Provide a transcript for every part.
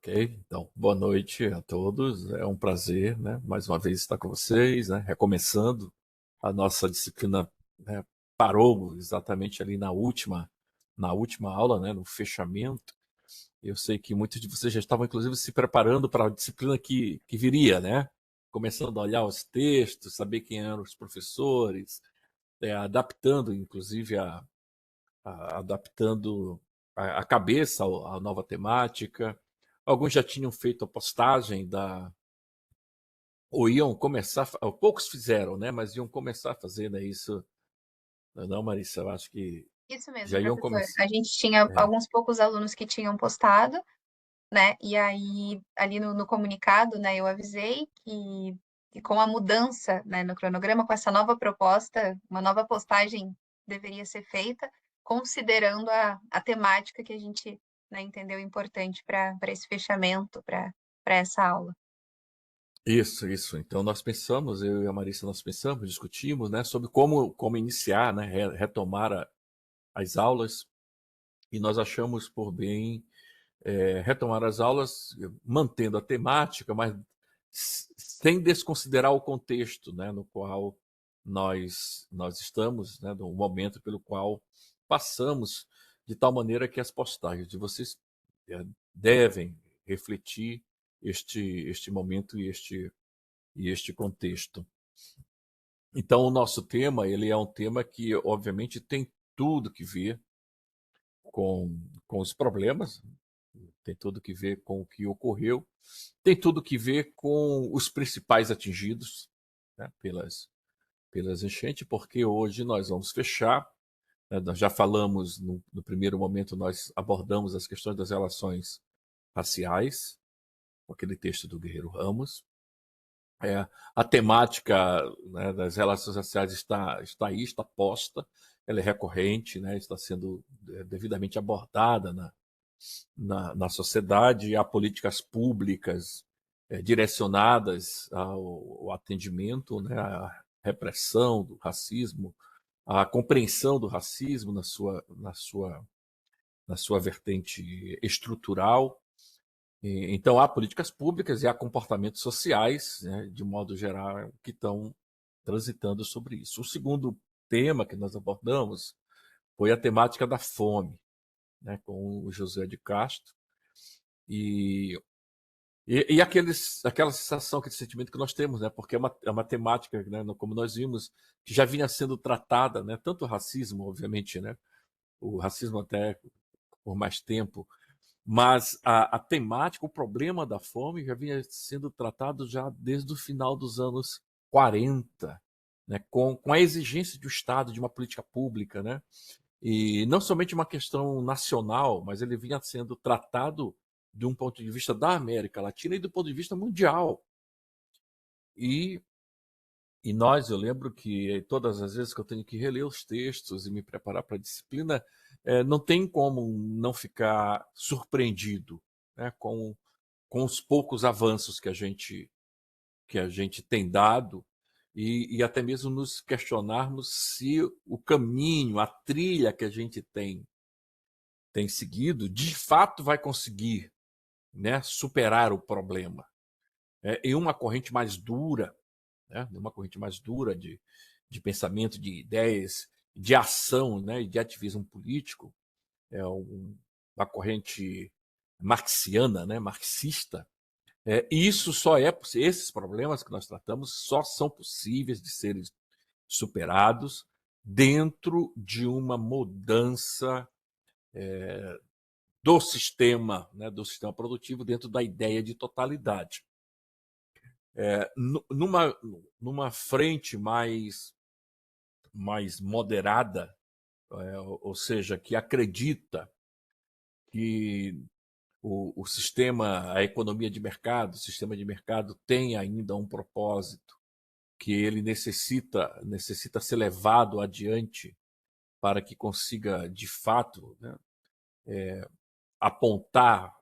Ok, então, boa noite a todos. É um prazer, né, mais uma vez estar com vocês, né, recomeçando a nossa disciplina, né, parou exatamente ali na última aula, né, no fechamento. Eu sei que muitos de vocês já estavam, inclusive, se preparando para a disciplina que viria, né, começando a olhar os textos, saber quem eram os professores, adaptando, inclusive, adaptando a cabeça à nova temática. Alguns já tinham feito a postagem ou iam começar, poucos fizeram, né? Mas iam começar a fazer, né? Isso, não, Marissa? Eu acho que Isso mesmo, já iam professor. começar. A gente tinha É, alguns poucos alunos que tinham postado, né? E aí, ali no comunicado, né, eu avisei que com a mudança, né, no cronograma, com essa nova proposta, uma nova postagem deveria ser feita, considerando a temática que a gente, né, entendeu importante para esse fechamento, para essa aula. isso. Então nós pensamos, eu e a Marissa, nós pensamos, discutimos, né? Sobre como iniciar, né? Retomar as aulas. E nós achamos por bem retomar as aulas mantendo a temática, mas sem desconsiderar o contexto, né, no qual nós estamos, né, no momento pelo qual passamos, de tal maneira que as postagens de vocês devem refletir este momento e este contexto. Então, o nosso tema, ele é um tema que, obviamente, tem tudo que ver com os problemas, tem tudo que ver com o que ocorreu, tem tudo que ver com os principais atingidos, né, pelas enchentes, porque hoje nós vamos fechar. Né, nós já falamos, no primeiro momento, nós abordamos as questões das relações raciais, com aquele texto do Guerreiro Ramos. A temática, né, das relações raciais está aí, está posta, ela é recorrente, né, está sendo devidamente abordada na sociedade, e há políticas públicas direcionadas ao atendimento, né, à repressão do racismo, à compreensão do racismo na sua vertente estrutural. Então, há políticas públicas e há comportamentos sociais, né, de modo geral, que estão transitando sobre isso. O segundo tema que nós abordamos foi a temática da fome, né, com o José de Castro. E aquela sensação, aquele sentimento que nós temos, né? Porque é uma temática, né? Como nós vimos, que já vinha sendo tratada, né? Tanto o racismo, obviamente, né? O racismo até por mais tempo, mas a temática, o problema da fome já vinha sendo tratado já desde o final dos anos 40, né? Com a exigência do Estado, de uma política pública, né? E não somente uma questão nacional, mas ele vinha sendo tratado de um ponto de vista da América Latina e do ponto de vista mundial. E, eu lembro que todas as vezes que eu tenho que reler os textos e me preparar para a disciplina, não tem como não ficar surpreendido, né, com os poucos avanços que a gente tem dado, e até mesmo nos questionarmos se o caminho, a trilha que a gente tem seguido, de fato vai conseguir, né, superar o problema. Em uma corrente mais dura, né, uma corrente mais dura de pensamento, de ideias, de ação, né, e de ativismo político, uma corrente marxiana, né, marxista. Isso só esses problemas que nós tratamos só são possíveis de serem superados dentro de uma mudança do sistema, né, do sistema produtivo, dentro da ideia de totalidade. Numa frente mais moderada, ou seja, que acredita que o sistema, a economia de mercado, o sistema de mercado tem ainda um propósito, que ele necessita ser levado adiante para que consiga, de fato, né, apontar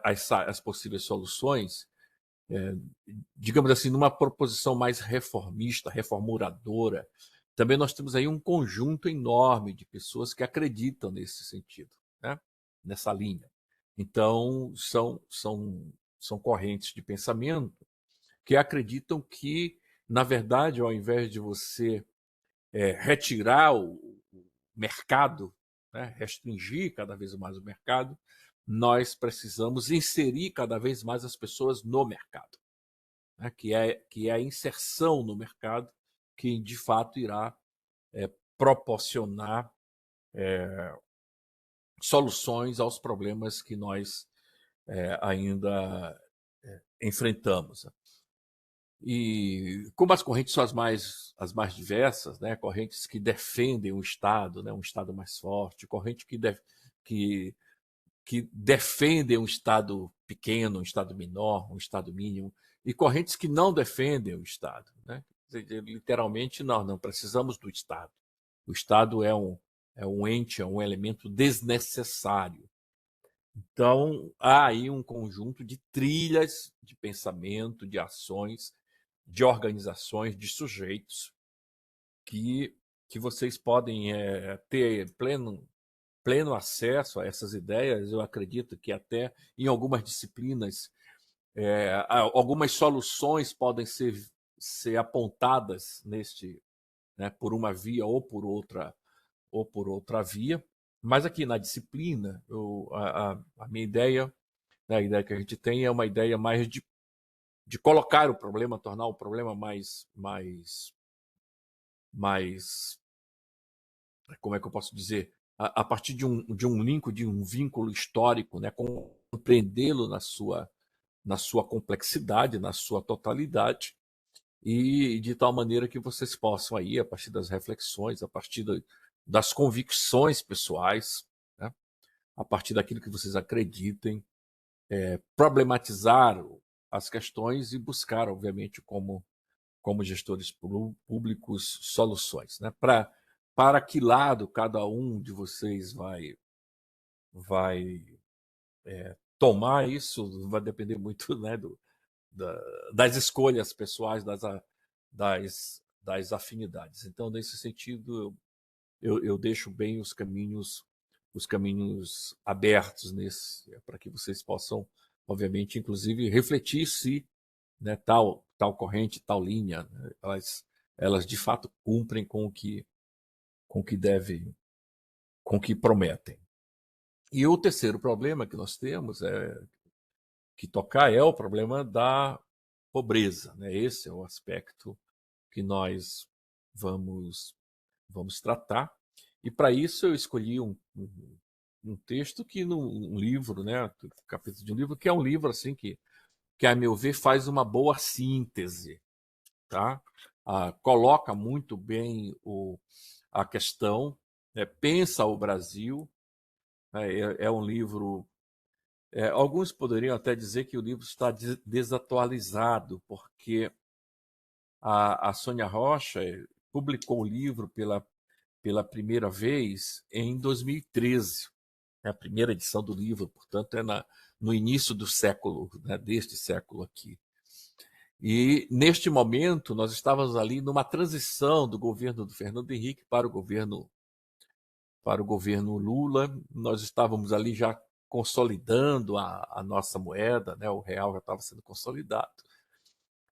as possíveis soluções, é, digamos assim, numa proposição mais reformista, reformuladora. Também nós temos aí um conjunto enorme de pessoas que acreditam nesse sentido, né? Nessa linha. Então, são correntes de pensamento que acreditam que, na verdade, ao invés de você retirar o mercado, né, restringir cada vez mais o mercado, nós precisamos inserir cada vez mais as pessoas no mercado, né, que é a inserção no mercado que, de fato, irá proporcionar soluções aos problemas que nós ainda enfrentamos. E como as correntes são as mais diversas, né? Correntes que defendem o Estado, né? Um Estado mais forte, corrente que, que defendem um Estado pequeno, um Estado menor, um Estado mínimo, e correntes que não defendem o Estado, né? Literalmente, nós não precisamos do Estado. O Estado é um ente, é um elemento desnecessário. Então, há aí um conjunto de trilhas de pensamento, de ações, de organizações, de sujeitos que, que vocês podem ter pleno acesso a essas ideias. Eu acredito que até em algumas disciplinas, algumas soluções podem ser apontadas né, por uma via ou por outra via. Mas aqui na disciplina, a minha ideia, né, a ideia que a gente tem é uma ideia mais de colocar o problema, tornar o problema mais, como é que eu posso dizer, a partir de um link, de um vínculo histórico, né, compreendê-lo na sua complexidade, na sua totalidade, e de tal maneira que vocês possam aí, a partir das reflexões, a partir das convicções pessoais, né, a partir daquilo que vocês acreditem, problematizar as questões e buscar, obviamente, como gestores públicos, soluções. Né? Para que lado cada um de vocês vai tomar isso, vai depender muito, né, das escolhas pessoais, das afinidades. Então, nesse sentido, eu deixo bem os caminhos abertos para que vocês possam, obviamente, inclusive, refletir se, né, tal corrente, tal linha, né, elas de fato cumprem com o que devem, com o que prometem. E o terceiro problema que nós temos que tocar é o problema da pobreza, né? Esse é o aspecto que nós vamos tratar. E para isso eu escolhi um texto que um livro, né, capítulo de um livro que é um livro assim que a meu ver faz uma boa síntese, tá? Coloca muito bem a questão, né? Pensa o Brasil, né? É um livro. Alguns poderiam até dizer que o livro está desatualizado, porque a Sônia Rocha publicou o livro pela primeira vez em 2013. A primeira edição do livro, portanto, é no início do século, né, deste século aqui. E, neste momento, nós estávamos ali numa transição do governo do Fernando Henrique para o governo Lula. Nós estávamos ali já consolidando a nossa moeda, né, o real já estava sendo consolidado.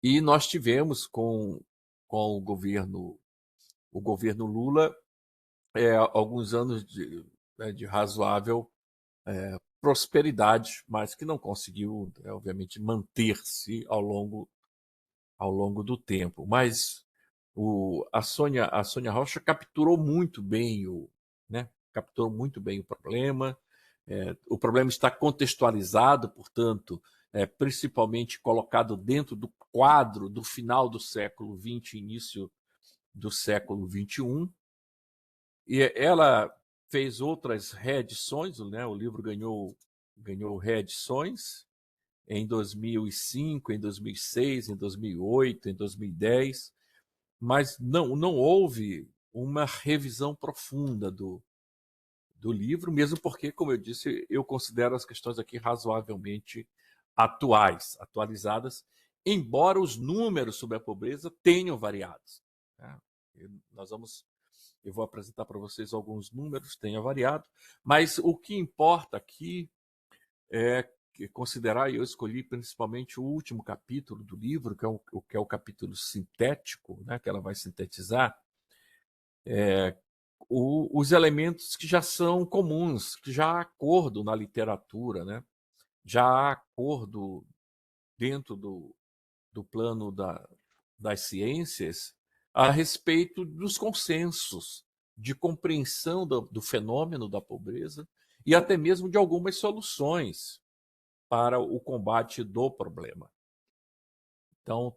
E nós tivemos com o governo Lula alguns anos de razoável prosperidade, mas que não conseguiu, obviamente, manter-se ao longo do tempo. Mas a Sônia Rocha capturou muito bem né? Capturou muito bem o problema. O problema está contextualizado, portanto, principalmente colocado dentro do quadro do final do século XX, início do século XXI. E ela fez outras reedições, né? O livro ganhou reedições em 2005, em 2006, em 2008, em 2010, mas não houve uma revisão profunda do livro, mesmo porque, como eu disse, eu considero as questões aqui razoavelmente atualizadas, embora os números sobre a pobreza tenham variado. Né? Eu vou apresentar para vocês alguns números, tenha variado, mas o que importa aqui considerar, e eu escolhi principalmente o último capítulo do livro, que é o capítulo sintético, né, que ela vai sintetizar, os elementos que já são comuns, que já há acordo na literatura, né? Já há acordo dentro do plano das ciências a respeito dos consensos de compreensão do fenômeno da pobreza e até mesmo de algumas soluções para o combate do problema. Então,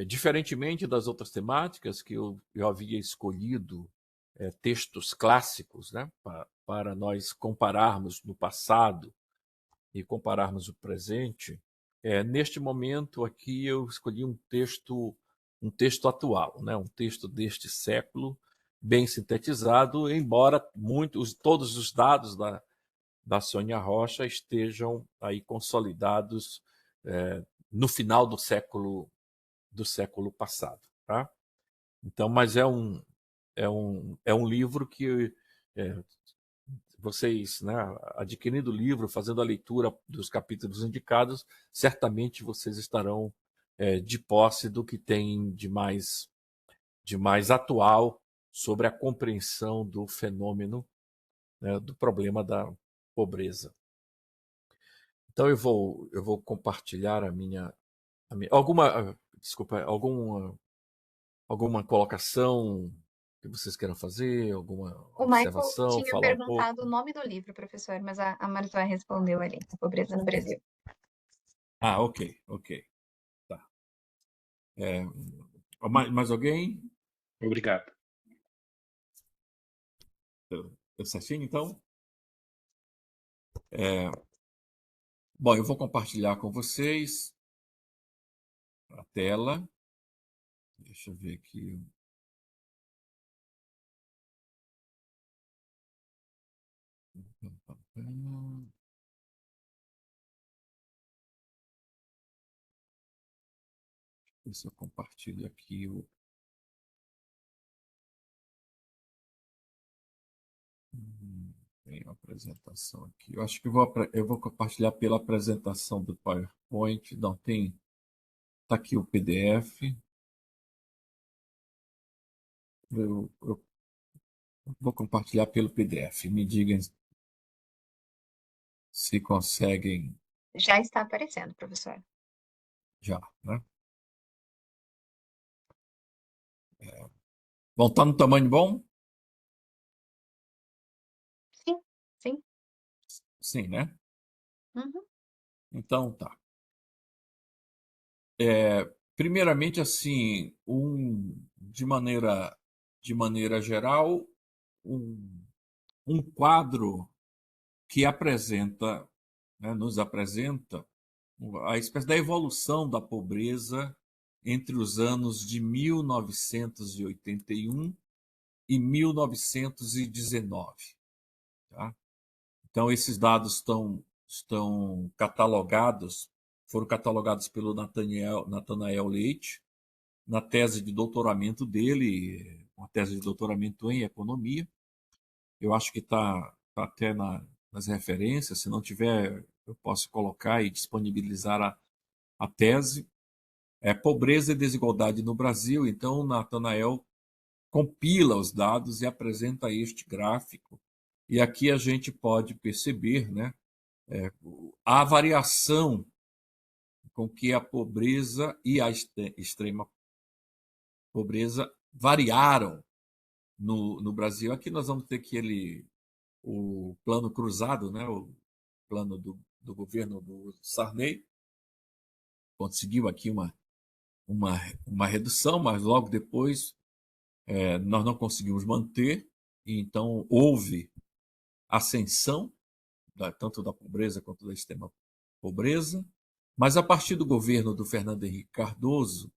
diferentemente das outras temáticas que eu havia escolhido textos clássicos, né, para nós compararmos no passado e compararmos o presente, neste momento aqui eu escolhi um texto atual, né, um texto deste século, bem sintetizado, embora todos os dados da Sônia Rocha estejam aí consolidados no final do século passado, tá? Então, mas é um livro que vocês, né, adquirindo o livro, fazendo a leitura dos capítulos indicados, certamente vocês estarão de posse do que tem de mais atual sobre a compreensão do fenômeno, né, do problema da pobreza. Então eu vou compartilhar alguma colocação que vocês queiram fazer, alguma O Michael observação, tinha falar um perguntado o pouco. nome do livro, professor, mas a Marzóia respondeu ali, A Pobreza no Brasil. Ah, ok, tá. Mais alguém? Obrigado. Eu certinho, então? Bom, eu vou compartilhar com vocês a tela. Deixa eu ver aqui. Ver se eu compartilho aqui tem uma apresentação aqui. Eu acho que eu vou compartilhar pela apresentação do PowerPoint. Não, tá aqui o PDF. Eu vou compartilhar pelo PDF. Me digam se conseguem Já está aparecendo, professor. já, né? Bom, tá no tamanho bom? Sim, sim. Sim, né? Uhum. Então tá. Primeiramente, assim, de maneira geral, um quadro que apresenta, né, nos apresenta a espécie da evolução da pobreza entre os anos de 1981 e 1919. Tá? Então, esses dados estão catalogados, foram catalogados pelo Nathanael Leite, na tese de doutoramento dele, uma tese de doutoramento em economia. Eu acho que está até nas referências, se não tiver, eu posso colocar e disponibilizar a tese. Pobreza e desigualdade no Brasil. Então, o Nathanael compila os dados e apresenta este gráfico. E aqui a gente pode perceber, né, a variação com que a pobreza e a extrema pobreza variaram no Brasil. Aqui nós vamos ter o plano cruzado, né, o plano do governo do Sarney, conseguiu aqui uma redução, mas logo depois nós não conseguimos manter, e então houve ascensão tanto da pobreza quanto da extrema pobreza, mas a partir do governo do Fernando Henrique Cardoso,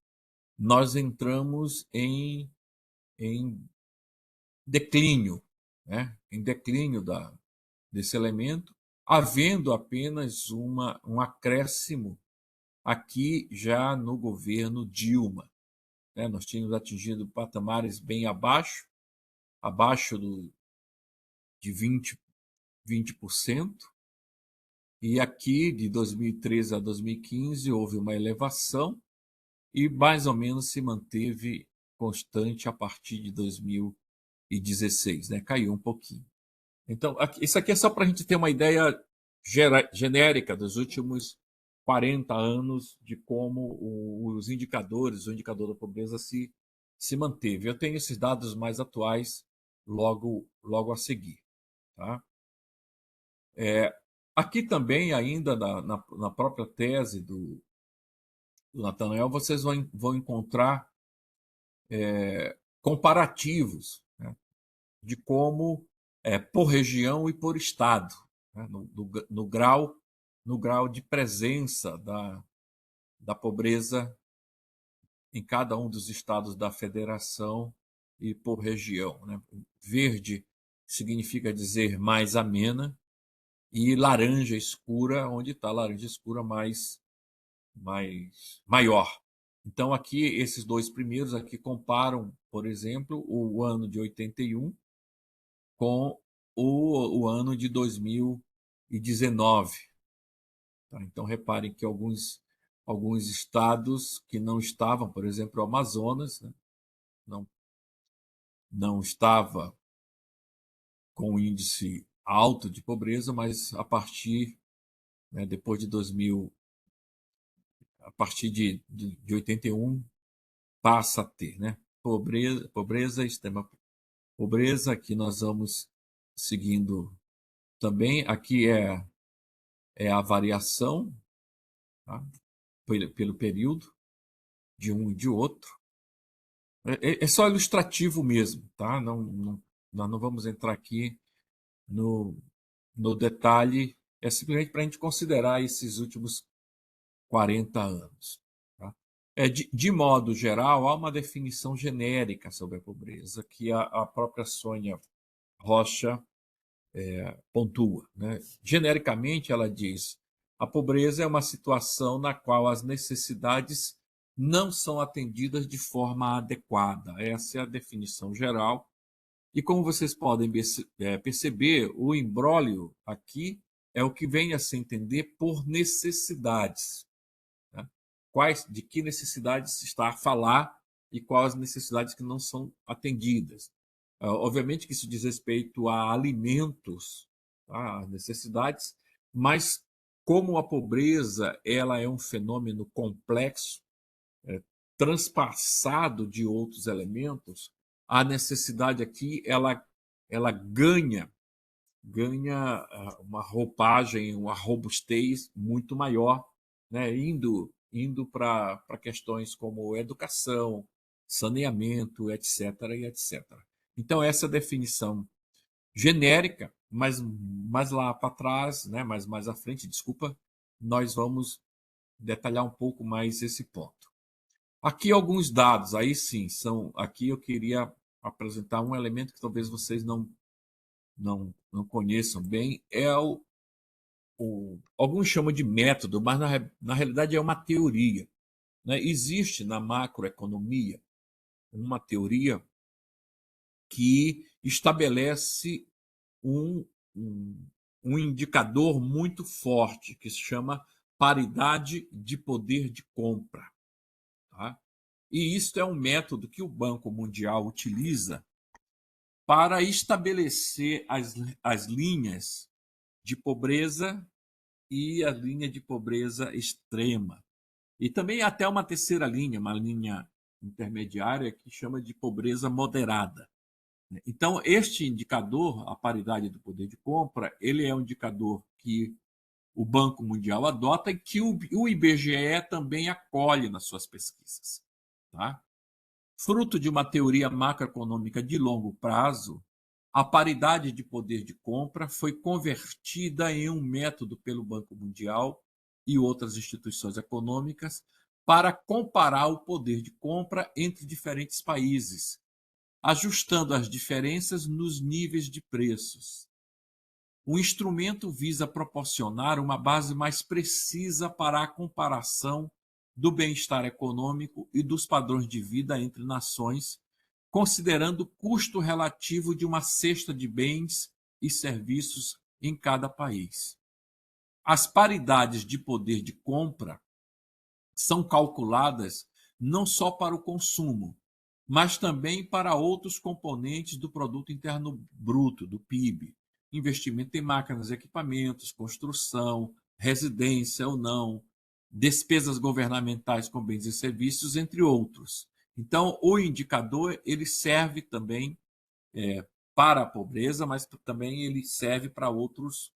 nós entramos em declínio, né? Em declínio desse elemento, havendo apenas um acréscimo aqui já no governo Dilma. Né? Nós tínhamos atingido patamares bem abaixo de 20, 20%, e aqui de 2013 a 2015 houve uma elevação e mais ou menos se manteve constante a partir de 2016, né? Caiu um pouquinho. Então, isso aqui é só para a gente ter uma ideia genérica dos últimos 40 anos de como os indicadores, o indicador da pobreza se manteve. Eu tenho esses dados mais atuais logo a seguir. Tá? Aqui também, ainda na própria tese do Nathanael, vocês vão encontrar comparativos, né, de como, por região e por estado, né, no grau de presença da pobreza em cada um dos estados da federação e por região. Né? Verde significa dizer mais amena, e laranja escura, onde está a laranja escura maior. Então, aqui, esses dois primeiros aqui comparam, por exemplo, o ano de 81 com o ano de 2019. Tá? Então, reparem que alguns estados que não estavam, por exemplo, o Amazonas, né, não estava com índice alto de pobreza, mas a partir, né, depois de 2000, a partir de 81, passa a ter, né? Pobreza, extrema pobreza. Aqui nós vamos seguindo também. Aqui é a variação, tá? Pelo período de um e de outro. É só ilustrativo mesmo, tá? Nós não vamos entrar aqui no detalhe. É simplesmente para a gente considerar esses últimos 40 anos. Tá? De modo geral, há uma definição genérica sobre a pobreza que a própria Sônia Rocha pontua. Né? Genericamente, ela diz: a pobreza é uma situação na qual as necessidades não são atendidas de forma adequada. Essa é a definição geral. E como vocês podem perceber, o imbróglio aqui é o que vem a se entender por necessidades. Né? De que necessidades se está a falar e quais necessidades que não são atendidas. Obviamente que isso diz respeito a alimentos, tá? Necessidades, mas como a pobreza ela é um fenômeno complexo, transpassado de outros elementos, a necessidade aqui ela ganha uma roupagem, uma robustez muito maior, né? indo para questões como educação, saneamento, etc. e etc. Então, essa definição genérica, mas mais lá para trás, né? mais à frente, desculpa, nós vamos detalhar um pouco mais esse ponto. Aqui alguns dados, aí sim, aqui eu queria apresentar um elemento que talvez vocês não conheçam bem, alguns chamam de método, mas na realidade é uma teoria. Né? Existe na macroeconomia uma teoria que estabelece um indicador muito forte, que se chama paridade de poder de compra. Tá? E isso é um método que o Banco Mundial utiliza para estabelecer as linhas de pobreza e a linha de pobreza extrema. E também até uma terceira linha, uma linha intermediária, que chama de pobreza moderada. Então, este indicador, a paridade do poder de compra, ele é um indicador que o Banco Mundial adota e que o IBGE também acolhe nas suas pesquisas. Tá? Fruto de uma teoria macroeconômica de longo prazo, a paridade de poder de compra foi convertida em um método pelo Banco Mundial e outras instituições econômicas para comparar o poder de compra entre diferentes países, ajustando as diferenças nos níveis de preços. O instrumento visa proporcionar uma base mais precisa para a comparação do bem-estar econômico e dos padrões de vida entre nações, considerando o custo relativo de uma cesta de bens e serviços em cada país. As paridades de poder de compra são calculadas não só para o consumo, mas também para outros componentes do produto interno bruto, do PIB, investimento em máquinas e equipamentos, construção, residência ou não, despesas governamentais com bens e serviços, entre outros. Então, o indicador ele serve também para a pobreza, mas também ele serve para outros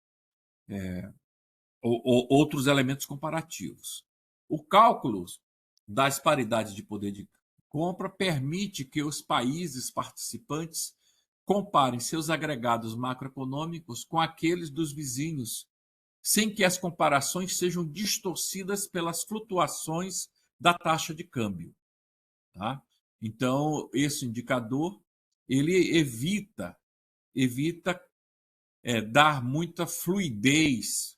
elementos comparativos. O cálculo das paridades de poder de compra permite que os países participantes comparem seus agregados macroeconômicos com aqueles dos vizinhos, sem que as comparações sejam distorcidas pelas flutuações da taxa de câmbio. Tá? Então, esse indicador ele evita dar muita fluidez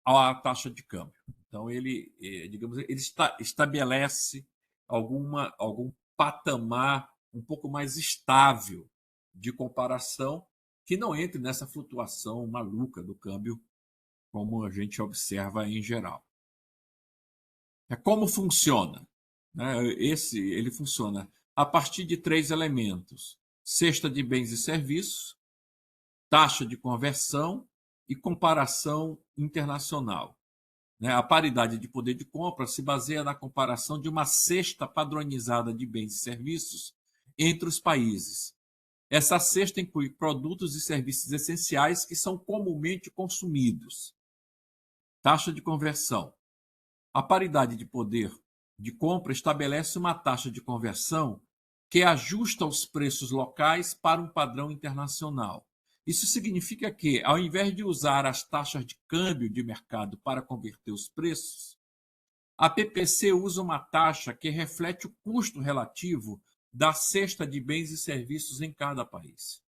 à taxa de câmbio. Então, ele, digamos, ele estabelece algum patamar um pouco mais estável de comparação que não entre nessa flutuação maluca do câmbio, como a gente observa em geral. Como funciona? Ele funciona a partir de 3 elementos: cesta de bens e serviços, taxa de conversão e comparação internacional. A paridade de poder de compra se baseia na comparação de uma cesta padronizada de bens e serviços entre os países. Essa cesta inclui produtos e serviços essenciais que são comumente consumidos. Taxa de conversão. A paridade de poder de compra estabelece uma taxa de conversão que ajusta os preços locais para um padrão internacional. Isso significa que, ao invés de usar as taxas de câmbio de mercado para converter os preços, a PPC usa uma taxa que reflete o custo relativo da cesta de bens e serviços em cada país.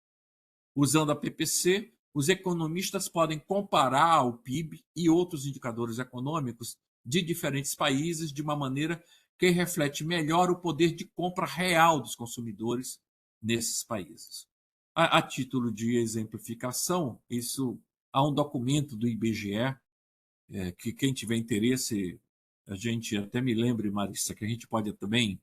Usando a PPC, os economistas podem comparar o PIB e outros indicadores econômicos de diferentes países de uma maneira que reflete melhor o poder de compra real dos consumidores nesses países. A título de exemplificação, há um documento do IBGE, que quem tiver interesse, a gente até me lembre, Marissa, que a gente pode também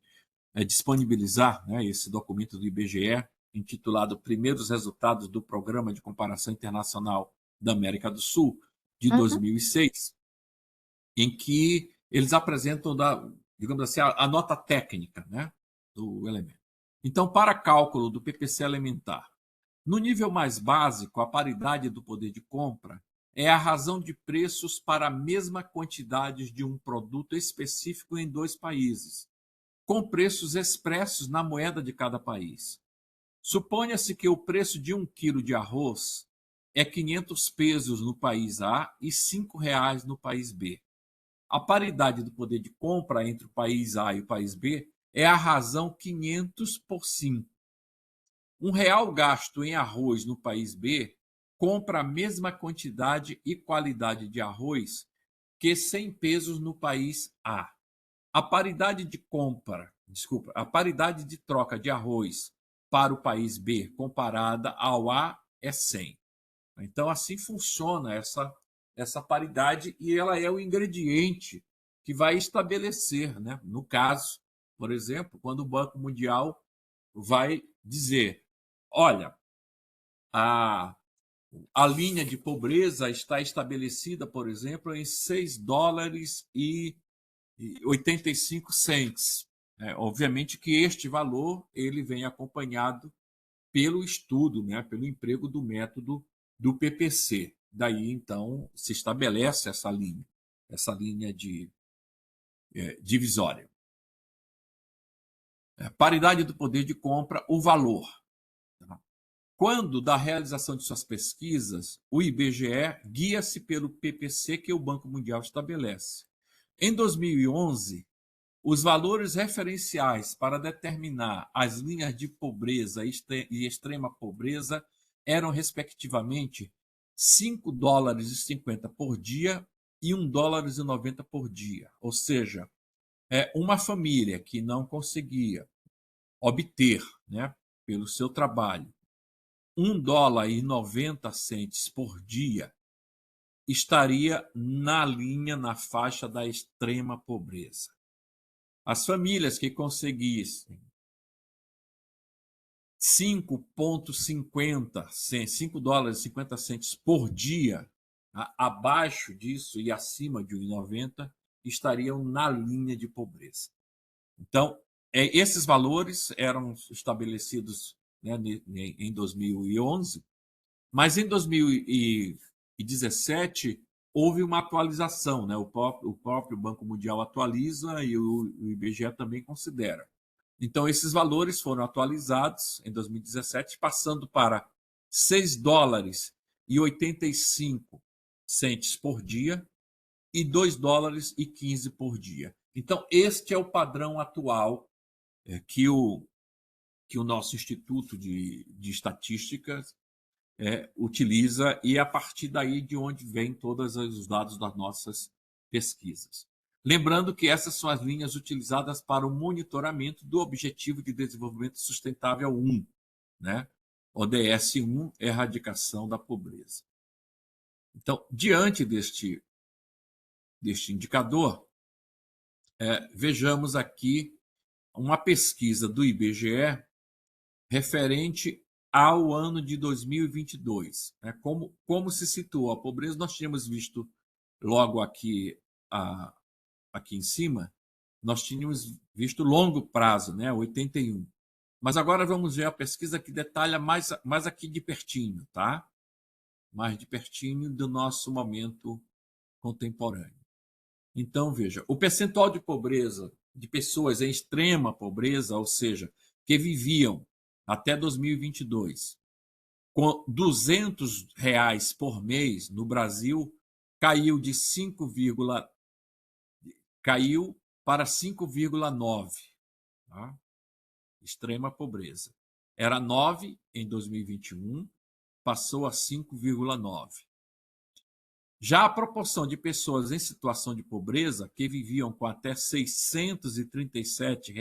disponibilizar esse documento do IBGE, intitulado Primeiros Resultados do Programa de Comparação Internacional da América do Sul, de 2006, em que eles apresentam, digamos assim, a nota técnica do elemento. Então, para cálculo do PPC alimentar, no nível mais básico, a paridade do poder de compra é a razão de preços para a mesma quantidade de um produto específico em 2 países, com preços expressos na moeda de cada país. Suponha-se que o preço de 1 quilo de arroz é 500 pesos no país A e R$ 5,00 no país B. A paridade do poder de compra entre o país A e o país B é a razão 500 por 5. R$ 1 gasto em arroz no país B compra a mesma quantidade e qualidade de arroz que 100 pesos no país A. A paridade de troca de arroz para o país B comparada ao A é 100. Então, assim funciona essa paridade e ela é o ingrediente que vai estabelecer, no caso, por exemplo, quando o Banco Mundial vai dizer, olha, a linha de pobreza está estabelecida, por exemplo, em $6,85. Obviamente que este valor ele vem acompanhado pelo estudo, pelo emprego do método do PPC. Daí, então, se estabelece essa linha divisória. Paridade do poder de compra, o valor. Quando da realização de suas pesquisas, o IBGE guia-se pelo PPC que o Banco Mundial estabelece. Em 2011, os valores referenciais para determinar as linhas de pobreza e extrema pobreza eram, respectivamente, $5,50 por dia e $1,90 por dia. Ou seja, uma família que não conseguia obter, pelo seu trabalho, $1,90 por dia estaria na linha, na faixa da extrema pobreza. As famílias que conseguissem 5 dólares e 50 centos por dia, abaixo disso e acima de 1,90, estariam na linha de pobreza. Então, esses valores eram estabelecidos, né, em 2011, mas em 2017 houve uma atualização, né? O próprio Banco Mundial atualiza e o IBGE também considera. Então, esses valores foram atualizados em 2017, passando para 6 dólares e 85 centos por dia e 2 dólares e 15 por dia. Então, este é o padrão atual que o nosso Instituto de Estatística utiliza, e é a partir daí de onde vêm todos os dados das nossas pesquisas. Lembrando que essas são as linhas utilizadas para o monitoramento do Objetivo de Desenvolvimento Sustentável 1, né? ODS 1, erradicação da pobreza. Então, diante deste indicador, vejamos aqui uma pesquisa do IBGE referente ao ano de 2022. Né? Como se situou a pobreza, nós tínhamos visto logo aqui em cima, nós tínhamos visto longo prazo, né, 81. Mas agora vamos ver a pesquisa que detalha mais aqui de pertinho, tá? Mais de pertinho do nosso momento contemporâneo. Então, veja, o percentual de pobreza de pessoas em extrema pobreza, ou seja, que viviam até 2022 com R$ 200 por mês no Brasil, caiu para 5,9. Tá? Extrema pobreza. Era 9 em 2021, passou a 5,9. Já a proporção de pessoas em situação de pobreza que viviam com até R$ 637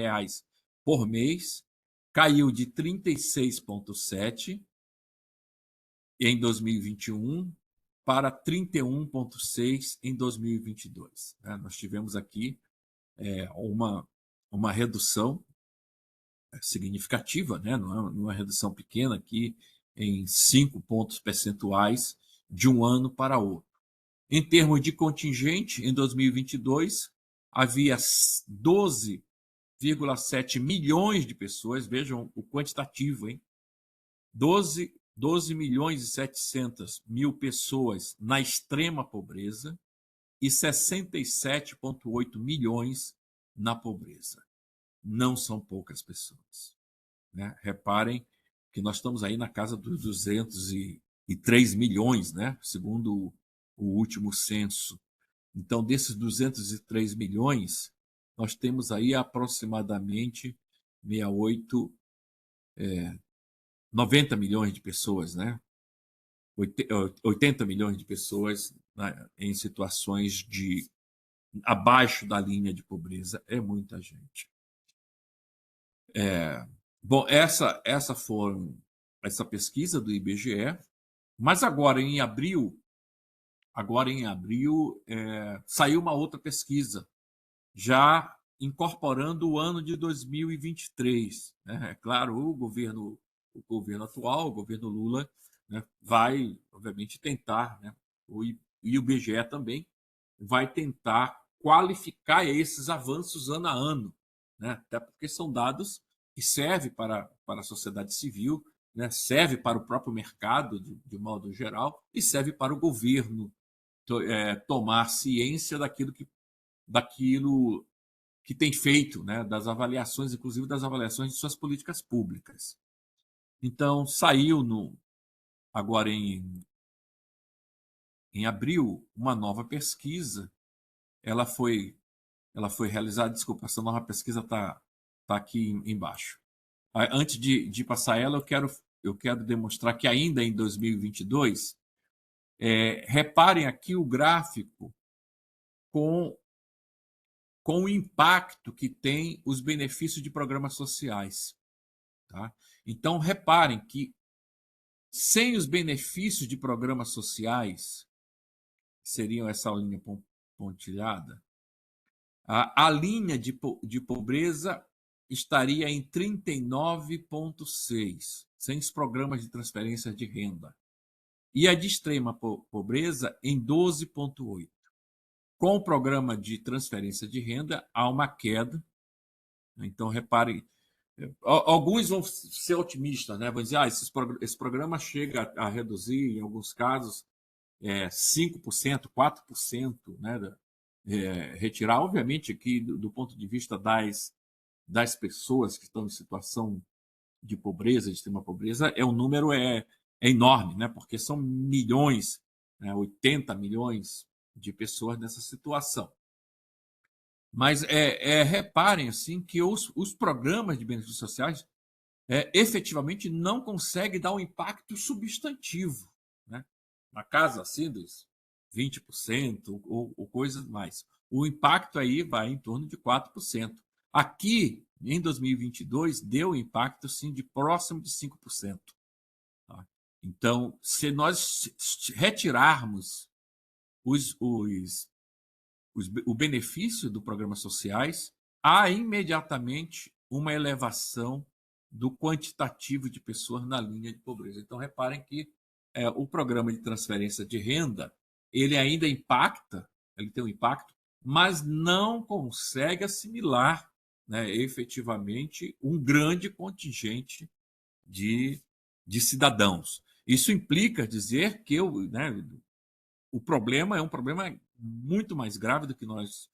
por mês caiu de 36,7 em 2021 para 31,6 em 2022. Nós tivemos aqui uma redução significativa, né? Não é uma redução pequena aqui, em 5 pontos percentuais de um ano para outro. Em termos de contingente, em 2022, havia 12,7 milhões de pessoas, vejam o quantitativo, hein? 12 milhões e 700 mil pessoas na extrema pobreza e 67,8 milhões na pobreza. Não são poucas pessoas. Né? Reparem que nós estamos aí na casa dos 203 milhões, né? Segundo o último censo. Então, desses 203 milhões, nós temos aí aproximadamente 90 milhões de pessoas, né? 80 milhões de pessoas, né, em situações de abaixo da linha de pobreza. É muita gente. Bom, essa pesquisa do IBGE, mas agora em abril saiu uma outra pesquisa, já incorporando o ano de 2023. Né? É claro, o governo atual, o governo Lula, né, vai, obviamente, tentar, né, e o IBGE também, vai tentar qualificar esses avanços ano a ano, né? Até porque são dados que servem para a sociedade civil, né? Serve para o próprio mercado, de modo geral, e serve para o governo tomar ciência daquilo que tem feito, né? Das avaliações, inclusive das avaliações de suas políticas públicas. Então, saiu agora em abril uma nova pesquisa. Ela foi realizada, desculpa, essa nova pesquisa está aqui embaixo. Antes de passar ela, eu quero demonstrar que ainda em 2022, reparem aqui o gráfico com o impacto que tem os benefícios de programas sociais. Tá? Então, reparem que sem os benefícios de programas sociais, seriam essa linha pontilhada, a linha de pobreza estaria em 39,6, sem os programas de transferência de renda. E a de extrema pobreza em 12,8. Com o programa de transferência de renda, há uma queda. Então, reparem, alguns vão ser otimistas, né? Vão dizer, esse programa chega a reduzir, em alguns casos, 5%, 4%, né? Retirar, obviamente, aqui do ponto de vista das pessoas que estão em situação de pobreza, de extrema pobreza, o número é enorme, né? Porque são milhões, né? 80 milhões de pessoas nessa situação. Mas reparem assim que os programas de benefícios sociais efetivamente não conseguem dar um impacto substantivo, né? Na casa assim dos 20% ou coisas mais. O impacto aí vai em torno de 4%. Aqui, em 2022, deu impacto sim de próximo de 5%. Tá? Então, se nós retirarmos o benefício do programas sociais, há imediatamente uma elevação do quantitativo de pessoas na linha de pobreza. Então, reparem que o programa de transferência de renda, ele ainda impacta, ele tem um impacto, mas não consegue assimilar, né, efetivamente um grande contingente de cidadãos. Isso implica dizer que o problema é um problema muito mais grave do que nós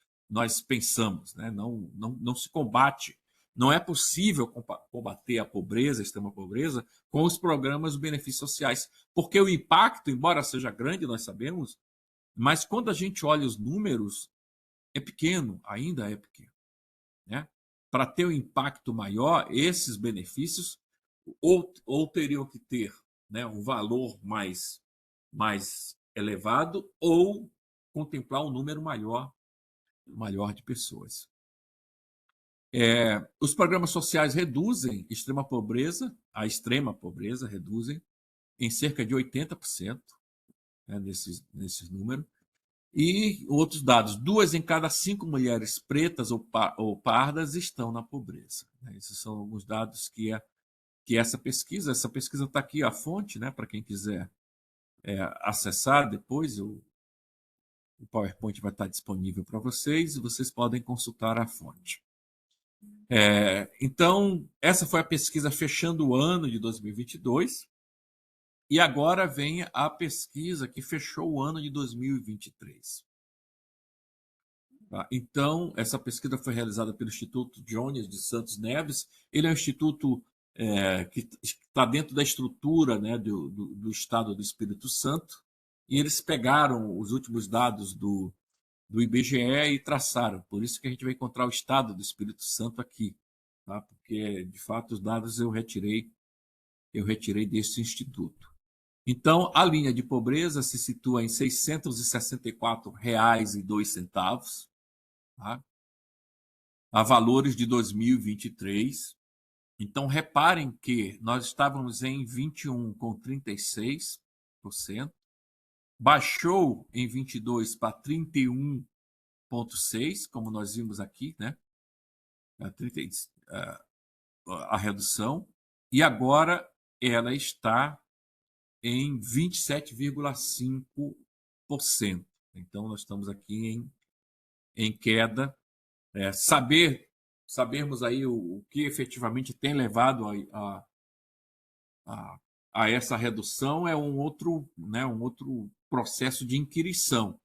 pensamos, né? Não se combate. Não é possível combater a pobreza, a extrema pobreza, com os programas de benefícios sociais, porque o impacto, embora seja grande, nós sabemos, mas quando a gente olha os números, é pequeno, ainda é pequeno, né? Para ter um impacto maior, esses benefícios ou teriam que ter, né, um valor mais elevado ou contemplar um número maior de pessoas. Os programas sociais reduzem a extrema pobreza reduzem em cerca de 80%, né, nesses números. E outros dados, 2 em cada 5 mulheres pretas ou pardas estão na pobreza. Esses são alguns dados que essa pesquisa está aqui, a fonte, né, para quem quiser acessar depois, o PowerPoint vai estar disponível para vocês e vocês podem consultar a fonte. Então, essa foi a pesquisa fechando o ano de 2022 e agora vem a pesquisa que fechou o ano de 2023. Tá? Então, essa pesquisa foi realizada pelo Instituto Jones de Santos Neves. Ele é um instituto que está dentro da estrutura, né, do Estado do Espírito Santo, e eles pegaram os últimos dados do IBGE e traçaram. Por isso que a gente vai encontrar o Estado do Espírito Santo aqui, tá? Porque, de fato, os dados eu retirei desse instituto. Então, a linha de pobreza se situa em R$ 664,02, tá? A valores de 2023. Então, reparem que nós estávamos em 21,36%, baixou em 22 para 31,6%, como nós vimos aqui, né? A redução, e agora ela está em 27,5%. Então, nós estamos aqui em queda. Sabermos aí o que efetivamente tem levado a essa redução é um outro processo de inquirição.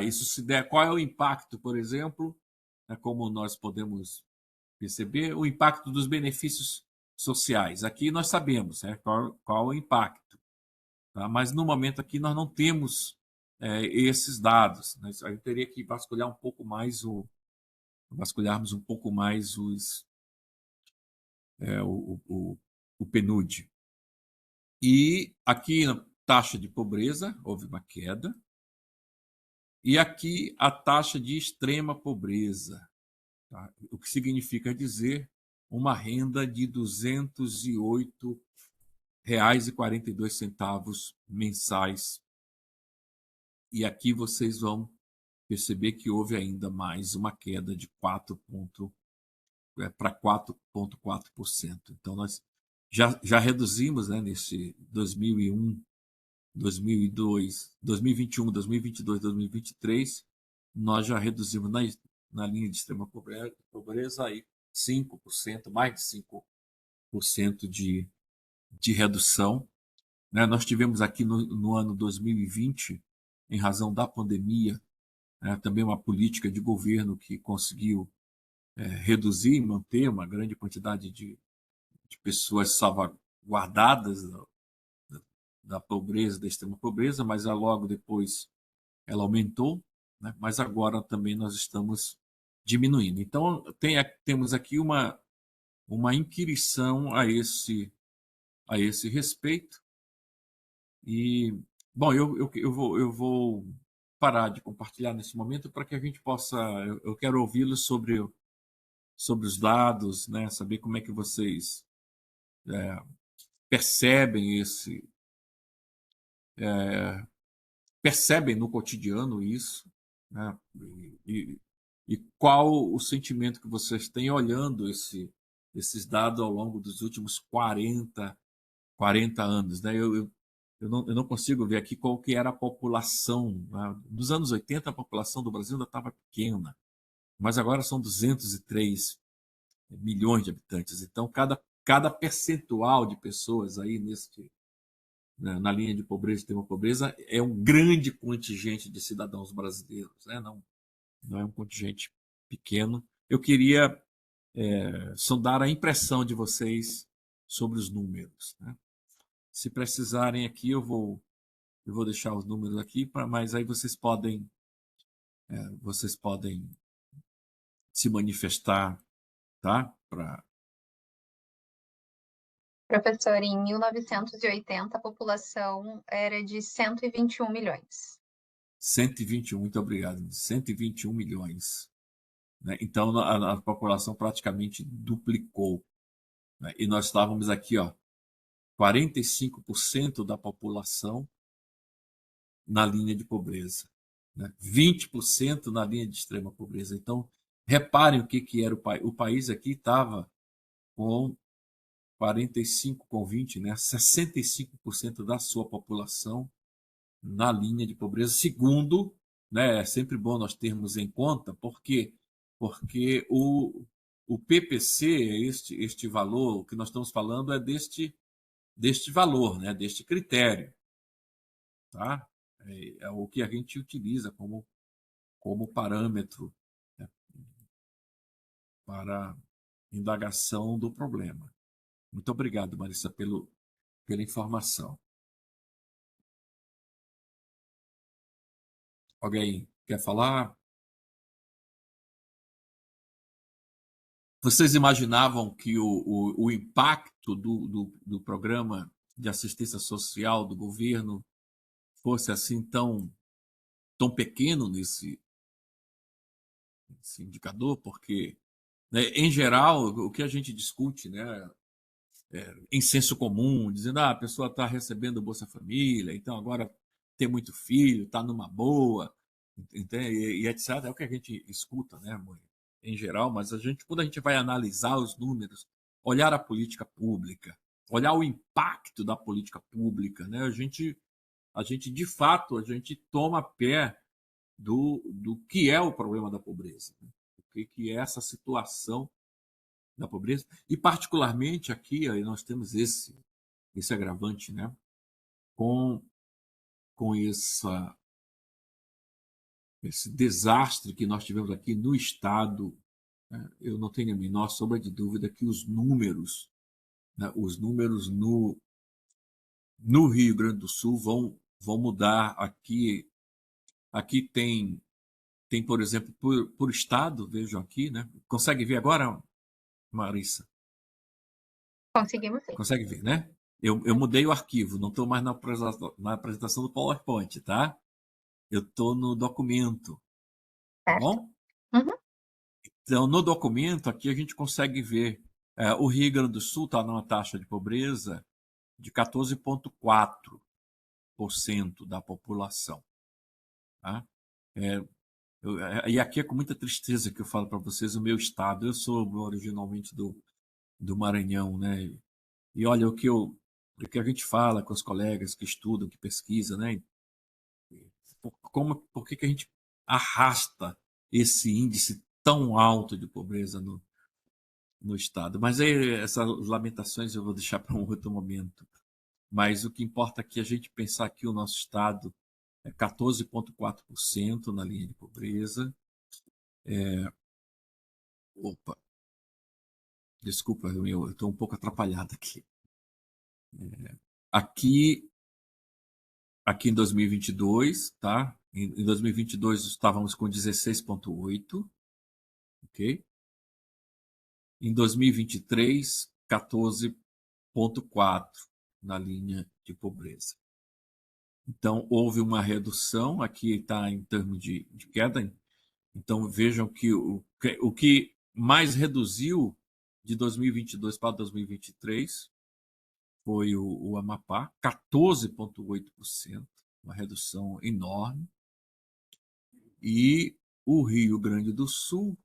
Isso se der, qual é o impacto, por exemplo, como nós podemos perceber, o impacto dos benefícios sociais. Aqui nós sabemos qual o impacto, tá? Mas no momento aqui nós não temos esses dados. Né? Aí teria que vasculharmos um pouco mais o PNUD. E aqui na taxa de pobreza houve uma queda. E aqui a taxa de extrema pobreza, tá? O que significa dizer uma renda de R$ 208,42 mensais E aqui vocês vão perceber que houve ainda mais uma queda de para 4,4%. Então, nós já reduzimos, né, nesse 2001, 2002, 2021, 2022, 2023, nós já reduzimos na linha de extrema pobreza aí 5%, mais de 5% de redução. Né? Nós tivemos aqui no ano 2020, em razão da pandemia, também uma política de governo que conseguiu reduzir e manter uma grande quantidade de pessoas salvaguardadas da pobreza, da extrema pobreza, mas logo depois ela aumentou, né? Mas agora também nós estamos diminuindo. Então, temos aqui uma inquirição a esse respeito. E, bom, eu vou parar de compartilhar nesse momento para que a gente possa. Eu quero ouvi-lo sobre os dados, né? Saber como é que vocês percebem percebem no cotidiano isso, né? E qual o sentimento que vocês têm olhando esses dados ao longo dos últimos 40 anos, né? Eu não consigo ver aqui qual que era a população, né? Nos anos 80 a população do Brasil ainda estava pequena, mas agora são 203 milhões de habitantes. Então, cada percentual de pessoas aí na linha de pobreza e extrema pobreza é um grande contingente de cidadãos brasileiros, né? Não é um contingente pequeno. Eu queria sondar a impressão de vocês sobre os números, né? Se precisarem aqui, eu vou deixar os números aqui, mas aí vocês podem se manifestar, tá? Professor, em 1980 a população era de 121 milhões. 121, muito obrigado. 121 milhões. Né? Então, a população praticamente duplicou. Né? E nós estávamos aqui, 45% da população na linha de pobreza. Né? 20% na linha de extrema pobreza. Então, reparem o que era o país. O país aqui estava com 45 com 20, né? 65% da sua população na linha de pobreza. Segundo, né, é sempre bom nós termos em conta, porque o PPC, este valor que nós estamos falando é deste valor, né, deste critério, tá? É o que a gente utiliza como parâmetro, né, para indagação do problema. Muito obrigado, Marissa, pela informação. Alguém quer falar? Vocês imaginavam que o impacto do programa de assistência social do governo fosse assim tão pequeno nesse indicador? Porque, né, em geral, o que a gente discute, né, em senso comum, dizendo a pessoa está recebendo Bolsa Família, então agora tem muito filho, está numa boa, e etc. É o que a gente escuta, né, em geral, mas quando a gente vai analisar os números, olhar a política pública, olhar o impacto da política pública, né, a gente de fato, a gente toma pé do que é o problema da pobreza, né? O que é essa situação da pobreza, e particularmente aqui aí nós temos esse agravante, né, com esse desastre que nós tivemos aqui no estado. Né, eu não tenho a menor sombra de dúvida que os números, né, no Rio Grande do Sul vão mudar. Aqui tem, por exemplo, por estado, vejam aqui, né? Consegue ver agora, Marissa? Conseguimos sim. Consegue ver, né? Eu mudei o arquivo, não estou mais na apresentação do PowerPoint, tá? Eu estou no documento, tá Certo? bom? Uhum. Então, no documento, aqui a gente consegue ver o Rio Grande do Sul está numa taxa de pobreza de 14,4% da população. Tá? E aqui é com muita tristeza que eu falo para vocês o meu estado. Eu sou originalmente do Maranhão, né? E olha o que a gente fala com os colegas que estudam, que pesquisam, né? Por que a gente arrasta esse índice tão alto de pobreza no estado? Mas aí, essas lamentações eu vou deixar para um outro momento. Mas o que importa aqui é a gente pensar que o nosso estado é 14,4% na linha de pobreza. Opa, desculpa, eu estou um pouco atrapalhado aqui. Aqui, aqui em 2022, tá? Em 2022 estávamos com 16,8, ok? Em 2023, 14,4 na linha de pobreza. Então, houve uma redução, aqui está em termos de queda. Então, vejam que o que mais reduziu de 2022 para 2023 foi o Amapá, 14,8%, uma redução enorme. E o Rio Grande do Sul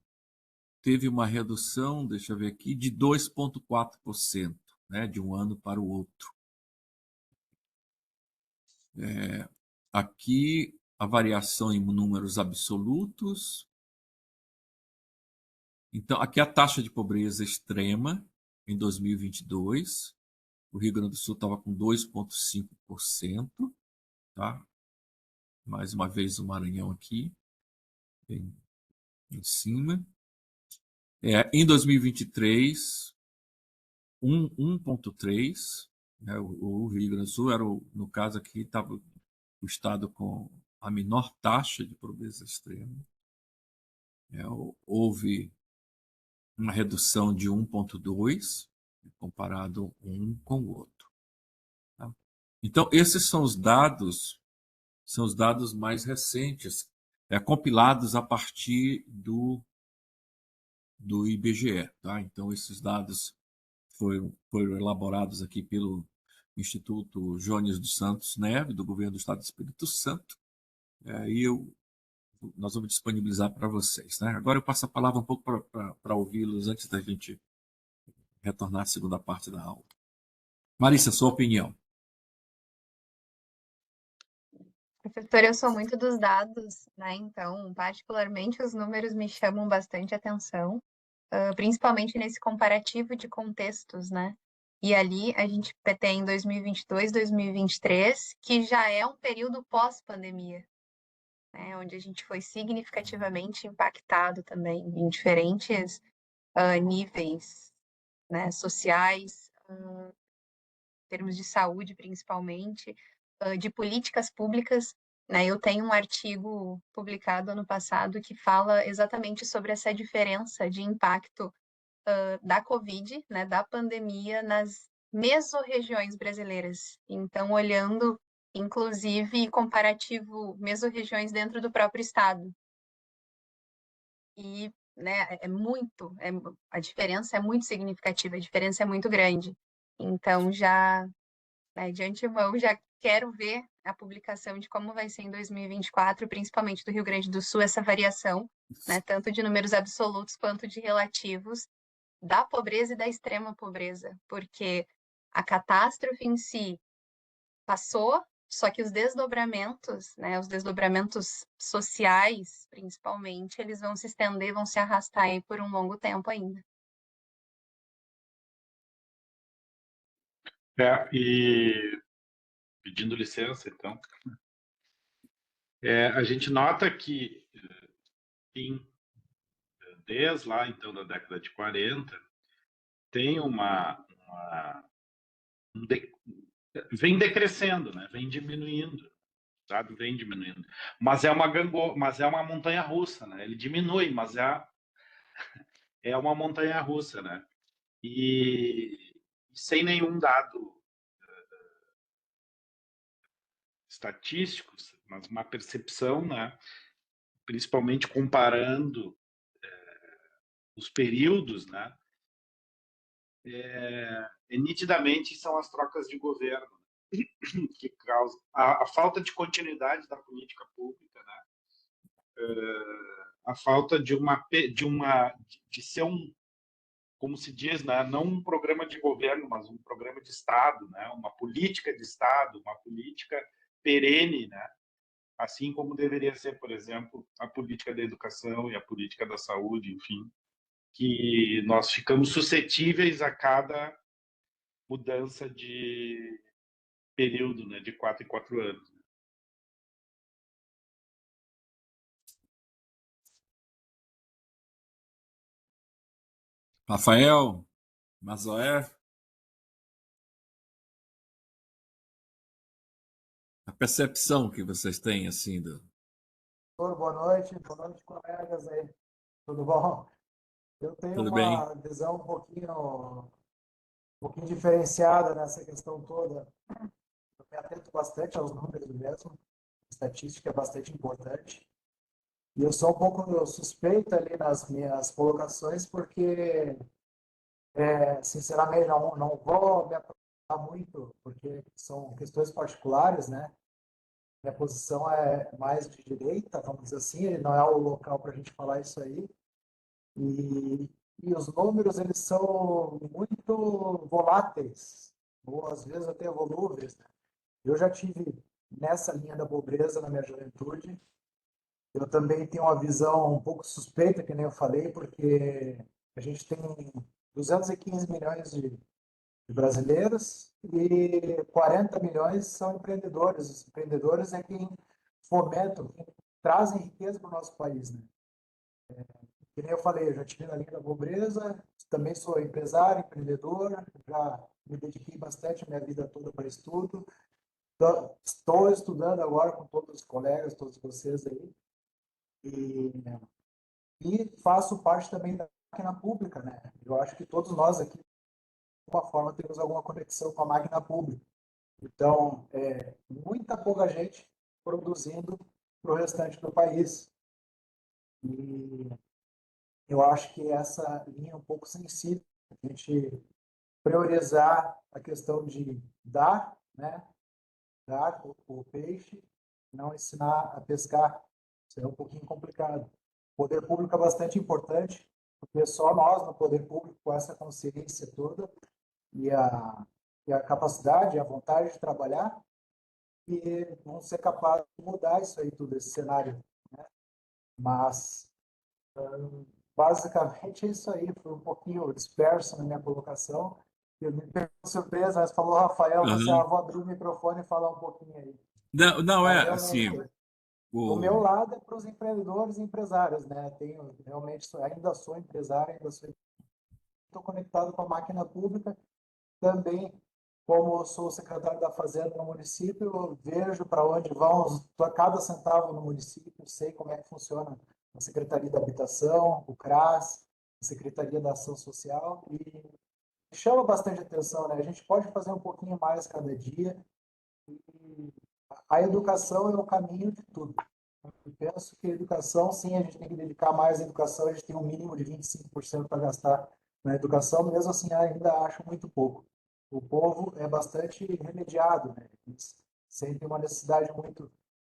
teve uma redução, deixa eu ver aqui, de 2,4%, né, de um ano para o outro. Aqui a variação em números absolutos. Então, aqui a taxa de pobreza extrema em 2022. O Rio Grande do Sul estava com 2,5%. Tá? Mais uma vez o Maranhão aqui, em cima. Em 2023, 1,3%. Né? O Rio Grande do Sul era, no caso aqui, estava o estado com a menor taxa de pobreza extrema. Houve uma redução de 1,2 comparado um com o outro. Tá? Então, esses são os dados mais recentes, compilados a partir do IBGE. Tá? Então, esses dados foram elaborados aqui pelo Instituto Jones dos Santos Neves, do Governo do Estado do Espírito Santo, e nós vamos disponibilizar para vocês. Né? Agora eu passo a palavra um pouco para ouvi-los antes da gente retornar à segunda parte da aula. Marissa, sua opinião. Professora, eu sou muito dos dados, né? Então, particularmente, os números me chamam bastante atenção, principalmente nesse comparativo de contextos, né? E ali a gente tem 2022, 2023, que já é um período pós-pandemia, né? Onde a gente foi significativamente impactado também em diferentes níveis, né? Sociais, em termos de saúde, principalmente, de políticas públicas, né? Eu tenho um artigo publicado ano passado que fala exatamente sobre essa diferença de impacto da Covid, né, da pandemia nas mesorregiões brasileiras. Então, olhando, inclusive, comparativo mesorregiões dentro do próprio estado. E, né, a diferença é muito significativa, a diferença é muito grande. Então, já, né, de antemão, já quero ver a publicação de como vai ser em 2024, principalmente do Rio Grande do Sul, essa variação, né, tanto de números absolutos quanto de relativos, da pobreza e da extrema pobreza, porque a catástrofe em si passou, só que os desdobramentos, né, os desdobramentos sociais, principalmente, eles vão se estender, vão se arrastar aí por um longo tempo ainda. E pedindo licença, então, a gente nota que desde lá, então, da década de 40, tem vem decrescendo, né? Vem diminuindo, sabe? Vem diminuindo. Mas é uma montanha russa, né? Ele diminui, mas é uma montanha russa, né? E sem nenhum dado estatístico, mas uma percepção, né? Principalmente comparando os períodos, né? Nitidamente são as trocas de governo que causam a falta de continuidade da política pública, né? a falta de ser um, como se diz, né, não um programa de governo, mas um programa de Estado, né, uma política de Estado, uma política perene, né, assim como deveria ser, por exemplo, a política da educação e a política da saúde, enfim, que nós ficamos suscetíveis a cada mudança de período, né, de 4 em 4 anos. Rafael, Mazoé, a percepção que vocês têm assim do... Boa noite, colegas aí. Tudo bom? Eu tenho Tudo bem? uma visão um pouquinho diferenciada nessa questão toda. Eu me atento bastante aos números mesmo. A estatística é bastante importante. E eu sou um pouco suspeito ali nas minhas colocações, porque, sinceramente, não vou me aprofundar muito, porque são questões particulares, né? Minha posição é mais de direita, vamos dizer assim, ele não é o local para a gente falar isso aí. E, e os números, eles são muito voláteis, ou às vezes até volúveis, né? Eu já tive nessa linha da pobreza na minha juventude. Eu também tenho uma visão um pouco suspeita, que nem eu falei, porque a gente tem 215 milhões de brasileiros e 40 milhões são empreendedores. Os empreendedores é quem fomentam, quem trazem riqueza para o nosso país, né? Que nem eu falei, eu já tive na linha da pobreza, também sou empresário, empreendedor, já me dediquei bastante a minha vida toda para estudo. Estou estudando agora com todos os colegas, todos vocês aí, e, e faço parte também da máquina pública, né? Eu acho que todos nós aqui, de alguma forma, temos alguma conexão com a máquina pública. Então, muita pouca gente produzindo para o restante do país. E eu acho que essa linha é um pouco sensível, a gente priorizar a questão de dar, né? Dar o peixe, não ensinar a pescar. Isso é um pouquinho complicado. O poder público é bastante importante, porque só nós, no poder público, com essa consciência toda e a capacidade, a vontade de trabalhar, e vamos ser capazes de mudar isso aí tudo, esse cenário, né? Mas basicamente é isso aí. Foi um pouquinho disperso na minha colocação. Eu me pegou surpresa, mas falou, Rafael, você Uhum. vou abrir o microfone e falar um pouquinho aí. Não, não Mas é realmente, assim. do meu lado é para os empreendedores e empresários, né? Tenho, realmente, ainda sou empresário, estou conectado com a máquina pública. Também, como eu sou secretário da Fazenda no município, eu vejo para onde vão cada centavo no município, sei como é que funciona a Secretaria da Habitação, o CRAS, a Secretaria da Ação Social, e chama bastante atenção, né? A gente pode fazer um pouquinho mais cada dia, e a educação é o caminho de tudo. Eu penso que a educação, sim, a gente tem que dedicar mais à educação, a gente tem um mínimo de 25% para gastar na educação, mesmo assim ainda acho muito pouco. O povo é bastante remediado, né? Eles sentem uma necessidade muito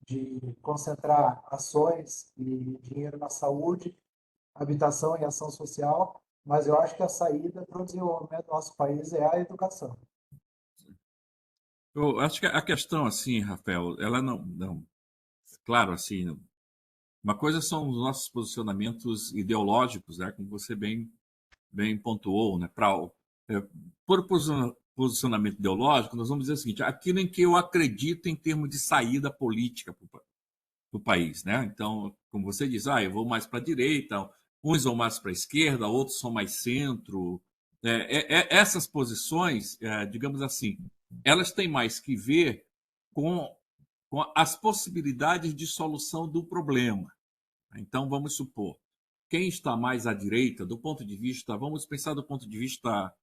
de concentrar ações e dinheiro na saúde, habitação e ação social, mas eu acho que a saída para o desenvolvimento do nosso país é a educação. Eu acho que a questão, assim, Rafael, ela não, claro, assim, uma coisa são os nossos posicionamentos ideológicos, né, como você bem pontuou, né, por posicionamento ideológico, nós vamos dizer o seguinte: aquilo em que eu acredito em termos de saída política para o país, né? Então, como você diz, eu vou mais para a direita, uns vão mais para a esquerda, outros são mais centro. Essas posições, digamos assim, elas têm mais que ver com, com as possibilidades de solução do problema. Então, vamos supor, quem está mais à direita, do ponto de vista, vamos pensar do ponto de vista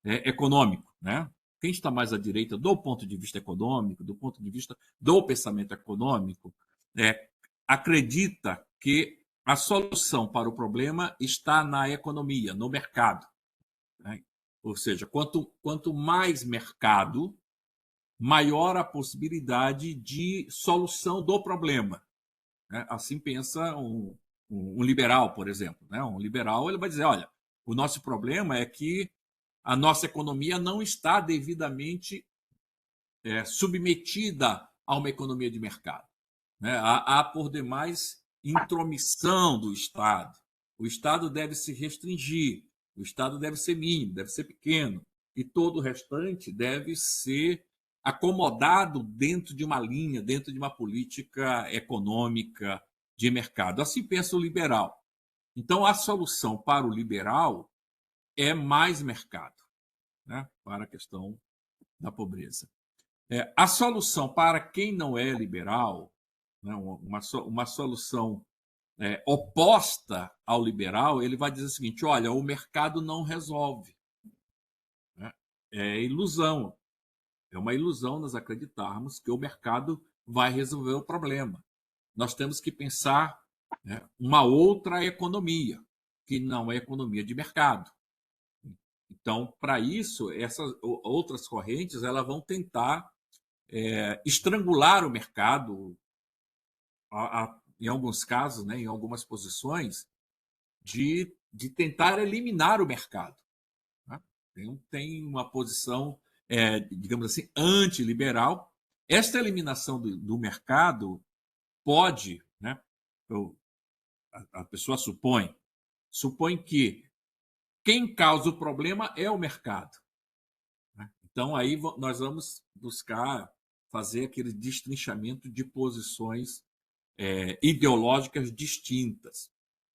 econômico, né? Quem está mais à direita do ponto de vista econômico, do ponto de vista do pensamento econômico, acredita que a solução para o problema está na economia, no mercado, né? Ou seja, quanto mais mercado, maior a possibilidade de solução do problema. né? Assim pensa um liberal, por exemplo, né? Um liberal ele vai dizer, olha, o nosso problema é que a nossa economia não está devidamente submetida a uma economia de mercado, né? Há por demais intromissão do Estado. O Estado deve se restringir, o Estado deve ser mínimo, deve ser pequeno, e todo o restante deve ser acomodado dentro de uma linha, dentro de uma política econômica de mercado. Assim pensa o liberal. Então, a solução para o liberal é mais mercado, né, para a questão da pobreza. A solução para quem não é liberal, né, uma solução oposta ao liberal, ele vai dizer o seguinte: olha, o mercado não resolve. Né? É ilusão. É uma ilusão nós acreditarmos que o mercado vai resolver o problema. Nós temos que pensar, né, uma outra economia, que não é economia de mercado. Então, para isso, essas outras correntes elas vão tentar estrangular o mercado, em alguns casos, né, em algumas posições, de tentar eliminar o mercado. Né? Tem uma posição, digamos assim, antiliberal. Esta eliminação do mercado pode, né, a pessoa supõe que quem causa o problema é o mercado. Né? Então, aí nós vamos buscar fazer aquele destrinchamento de posições ideológicas distintas.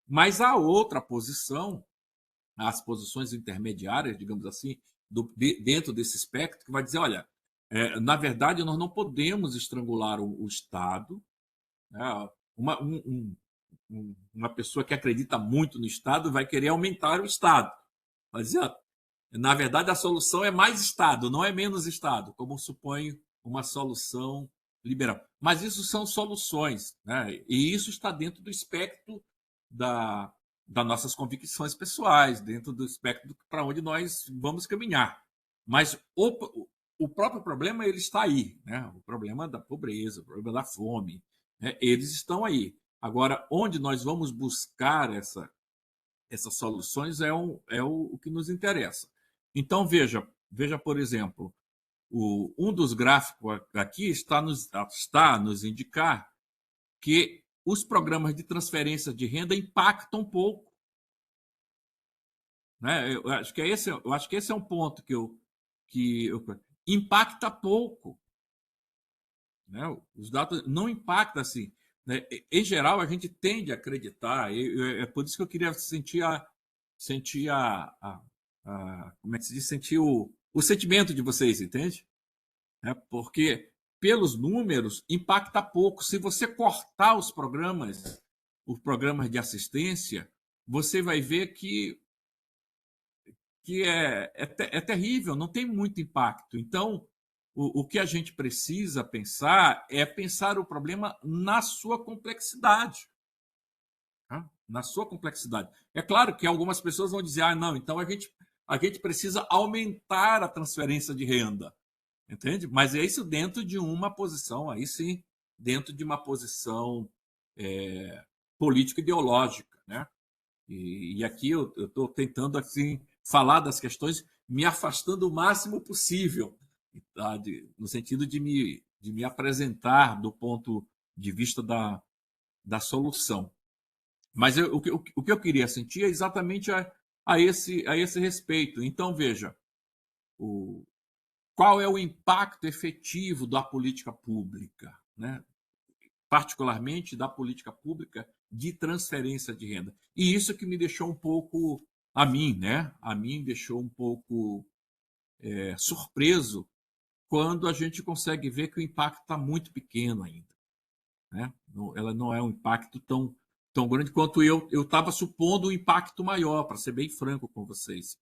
Mas há outra posição, as posições intermediárias, digamos assim, dentro desse espectro, que vai dizer, olha, na verdade, nós não podemos estrangular o Estado. Né? Uma pessoa que acredita muito no Estado vai querer aumentar o Estado. Vai dizer, na verdade, a solução é mais Estado, não é menos Estado, como supõe uma solução liberal. Mas isso são soluções, né? E isso está dentro do espectro das nossas convicções pessoais, dentro do espectro para onde nós vamos caminhar. Mas o próprio problema ele está aí, né? O problema da pobreza, o problema da fome, né? Eles estão aí. Agora, onde nós vamos buscar essas soluções é o que nos interessa. Então, veja, por exemplo, um dos gráficos aqui está nos indicar que os programas de transferência de renda impactam pouco. Né? Eu acho que esse é um ponto que impacta pouco. Né? Os dados não impactam assim. Né? Em geral, a gente tende a acreditar, é por isso que eu queria sentir como é que se diz? Sentir o sentimento de vocês, entende? Porque pelos números impacta pouco. Se você cortar os programas de assistência, você vai ver que é terrível, não tem muito impacto. Então, o que a gente precisa pensar é pensar o problema na sua complexidade. Tá? Na sua complexidade. É claro que algumas pessoas vão dizer, não, então a gente precisa aumentar a transferência de renda. Entende? Mas é isso dentro de uma posição, aí sim, dentro de uma posição político-ideológica. Né? E aqui eu estou tentando assim, falar das questões, me afastando o máximo possível, tá? No sentido de me apresentar do ponto de vista da solução. Mas o que eu queria sentir é exatamente a esse respeito. Então, veja, qual é o impacto efetivo da política pública, né? Particularmente da política pública de transferência de renda. E isso que me deixou um pouco, a mim deixou um pouco surpreso quando a gente consegue ver que o impacto está muito pequeno ainda. Né? Ela não é um impacto tão grande quanto eu estava supondo um impacto maior, para ser bem franco com vocês.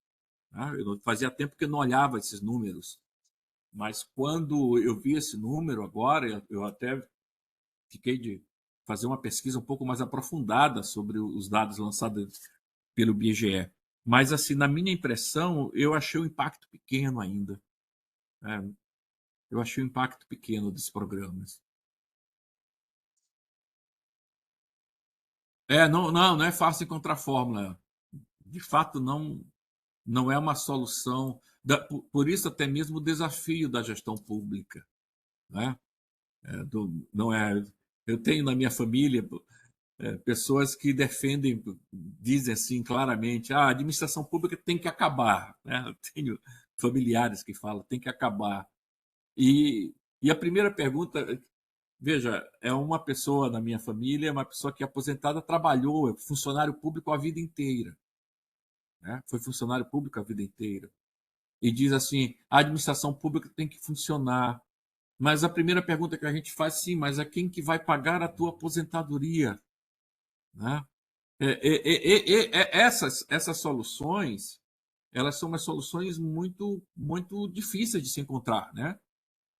Né? Eu fazia tempo que eu não olhava esses números. Mas quando eu vi esse número agora, eu até fiquei de fazer uma pesquisa um pouco mais aprofundada sobre os dados lançados pelo IBGE. Mas, assim, na minha impressão, eu achei o impacto pequeno ainda. Eu achei o impacto pequeno desses programas. Não é fácil encontrar fórmula. De fato, não é uma solução. Por isso, até mesmo o desafio da gestão pública. Né? Não é. Eu tenho na minha família pessoas que defendem, dizem assim claramente: a administração pública tem que acabar. Né? Eu tenho familiares que falam: tem que acabar. E a primeira pergunta, veja, é uma pessoa na minha família, uma pessoa que é aposentada, trabalhou, é funcionário público a vida inteira. Né? Foi funcionário público a vida inteira. E diz assim: a administração pública tem que funcionar. Mas a primeira pergunta que a gente faz, sim, mas é quem que vai pagar a tua aposentadoria? Né? Essas soluções, elas são umas soluções muito, muito difíceis de se encontrar. Né?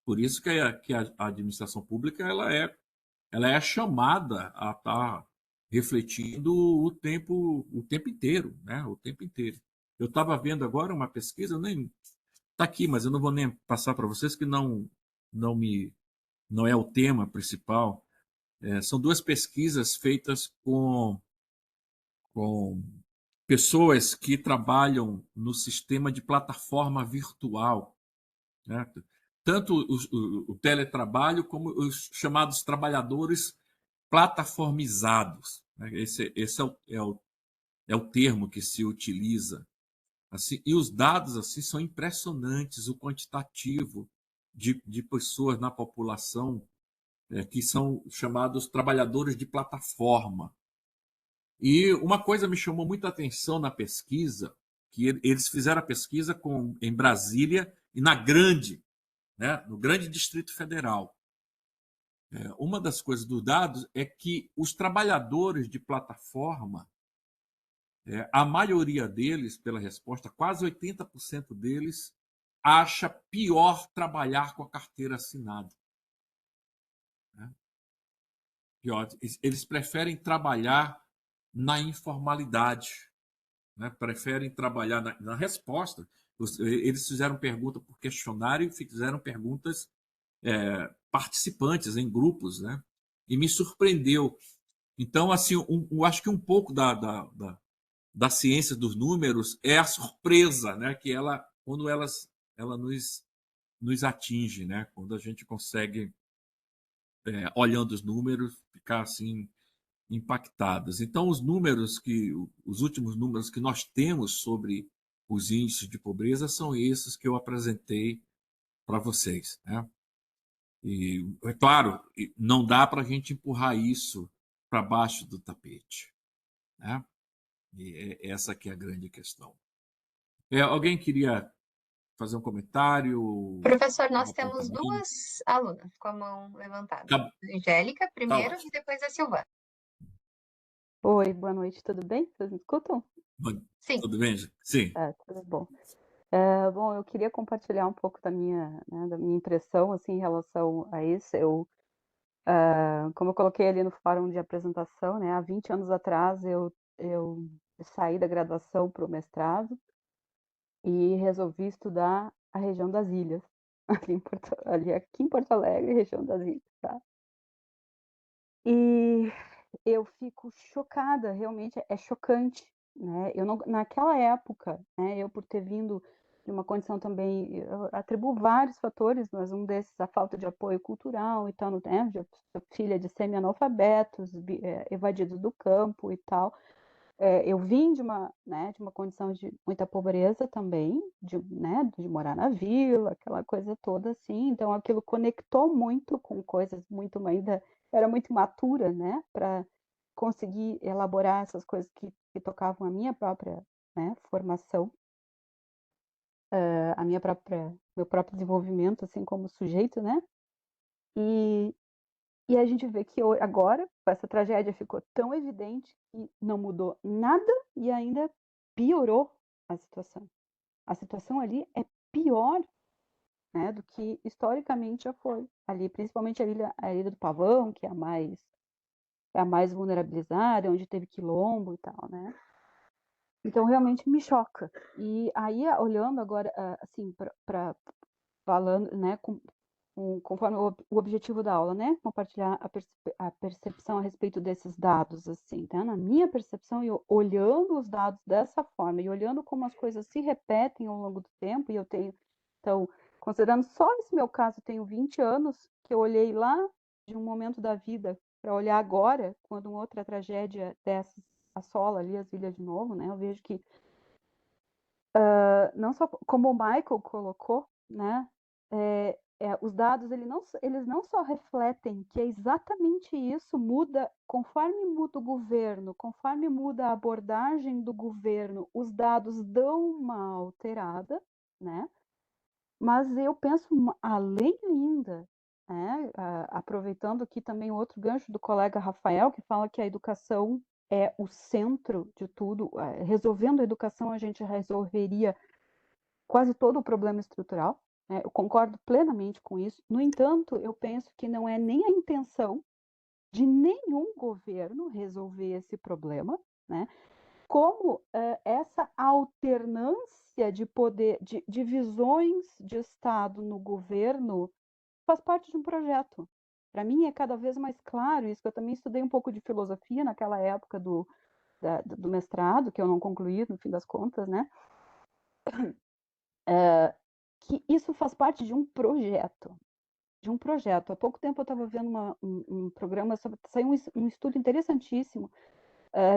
Por isso que a administração pública ela é chamada a estar refletindo o tempo inteiro, né? O tempo inteiro. Eu estava vendo agora uma pesquisa, nem está aqui, mas eu não vou nem passar para vocês que não é o tema principal. São duas pesquisas feitas com pessoas que trabalham no sistema de plataforma virtual, né? Tanto o teletrabalho como os chamados trabalhadores plataformizados. Né? Esse é o termo que se utiliza. Assim, e os dados assim são impressionantes, o quantitativo de pessoas na população que são chamados trabalhadores de plataforma. E uma coisa me chamou muita atenção na pesquisa, que eles fizeram a pesquisa em Brasília e no grande Distrito Federal. Uma das coisas dos dados é que os trabalhadores de plataforma, a maioria deles, pela resposta, quase 80% deles, acha pior trabalhar com a carteira assinada. Né? Pior, eles preferem trabalhar na informalidade, né? Preferem trabalhar na resposta. Eles fizeram pergunta por questionário e fizeram perguntas participantes em grupos, né? E me surpreendeu. Então, assim, eu acho que um pouco da ciência dos números é a surpresa, né? Que quando ela nos atinge, né? Quando a gente consegue, olhando os números, ficar assim impactados. Então, os últimos números que nós temos sobre os índices de pobreza são esses que eu apresentei para vocês, né? E, é claro, não dá para a gente empurrar isso para baixo do tapete, né? E essa que é a grande questão. Alguém queria fazer um comentário? Professor, Um nós temos apontamento? duas alunas com a mão levantada. Tá, Angélica tá primeiro ótimo. e depois a Silvana. Oi, boa noite, tudo bem? Vocês me escutam? Sim. Tudo bem? Sim. Tudo bom. Bom, eu queria compartilhar um pouco da minha impressão, assim, em relação a isso. Como eu coloquei ali no fórum de apresentação, né, há 20 anos atrás eu saí da graduação para o mestrado e resolvi estudar a região das ilhas, aqui em Porto Alegre, região das ilhas, tá? E eu fico chocada, realmente é chocante, né? Eu não, naquela época, né, eu por ter vindo de uma condição também, eu atribuo vários fatores, mas um desses a falta de apoio cultural e tal, né? Eu sou filha de semi-analfabetos, evadidos do campo e tal. Eu vim de uma condição de muita pobreza também, de morar na vila, aquela coisa toda assim. Então aquilo conectou muito com coisas muito ainda era muito imatura, né, para conseguir elaborar essas coisas que tocavam a minha própria, né, formação, meu próprio desenvolvimento assim como sujeito, né? E a gente vê que agora, essa tragédia ficou tão evidente que não mudou nada e ainda piorou a situação. A situação ali é pior, né, do que historicamente já foi. Ali, principalmente a ilha do Pavão, que é a mais vulnerabilizada, onde teve quilombo e tal, né? Então, realmente me choca. E aí, olhando agora, assim, falando, né, conforme o objetivo da aula, né? Compartilhar a percepção a respeito desses dados, assim, tá? Na minha percepção, e olhando os dados dessa forma, e olhando como as coisas se repetem ao longo do tempo, e eu tenho, então, considerando só esse meu caso, eu tenho 20 anos, que eu olhei lá de um momento da vida para olhar agora, quando uma outra tragédia dessas assola ali as ilhas de novo, né? Eu vejo que, não só como o Michael colocou, né? Os dados eles não só refletem que é exatamente isso, muda conforme muda o governo, conforme muda a abordagem do governo, os dados dão uma alterada, né? Mas eu penso além ainda, né? Aproveitando aqui também outro gancho do colega Rafael, que fala que a educação é o centro de tudo. Resolvendo a educação, a gente resolveria quase todo o problema estrutural. Eu concordo plenamente com isso. No entanto, eu penso que não é nem a intenção de nenhum governo resolver esse problema, né? Como essa alternância de poder, de visões de Estado no governo faz parte de um projeto. Para mim é cada vez mais claro isso, que eu também estudei um pouco de filosofia naquela época do mestrado, que eu não concluí no fim das contas, né? Que isso faz parte de um projeto. Há pouco tempo eu estava vendo um programa, saiu um estudo interessantíssimo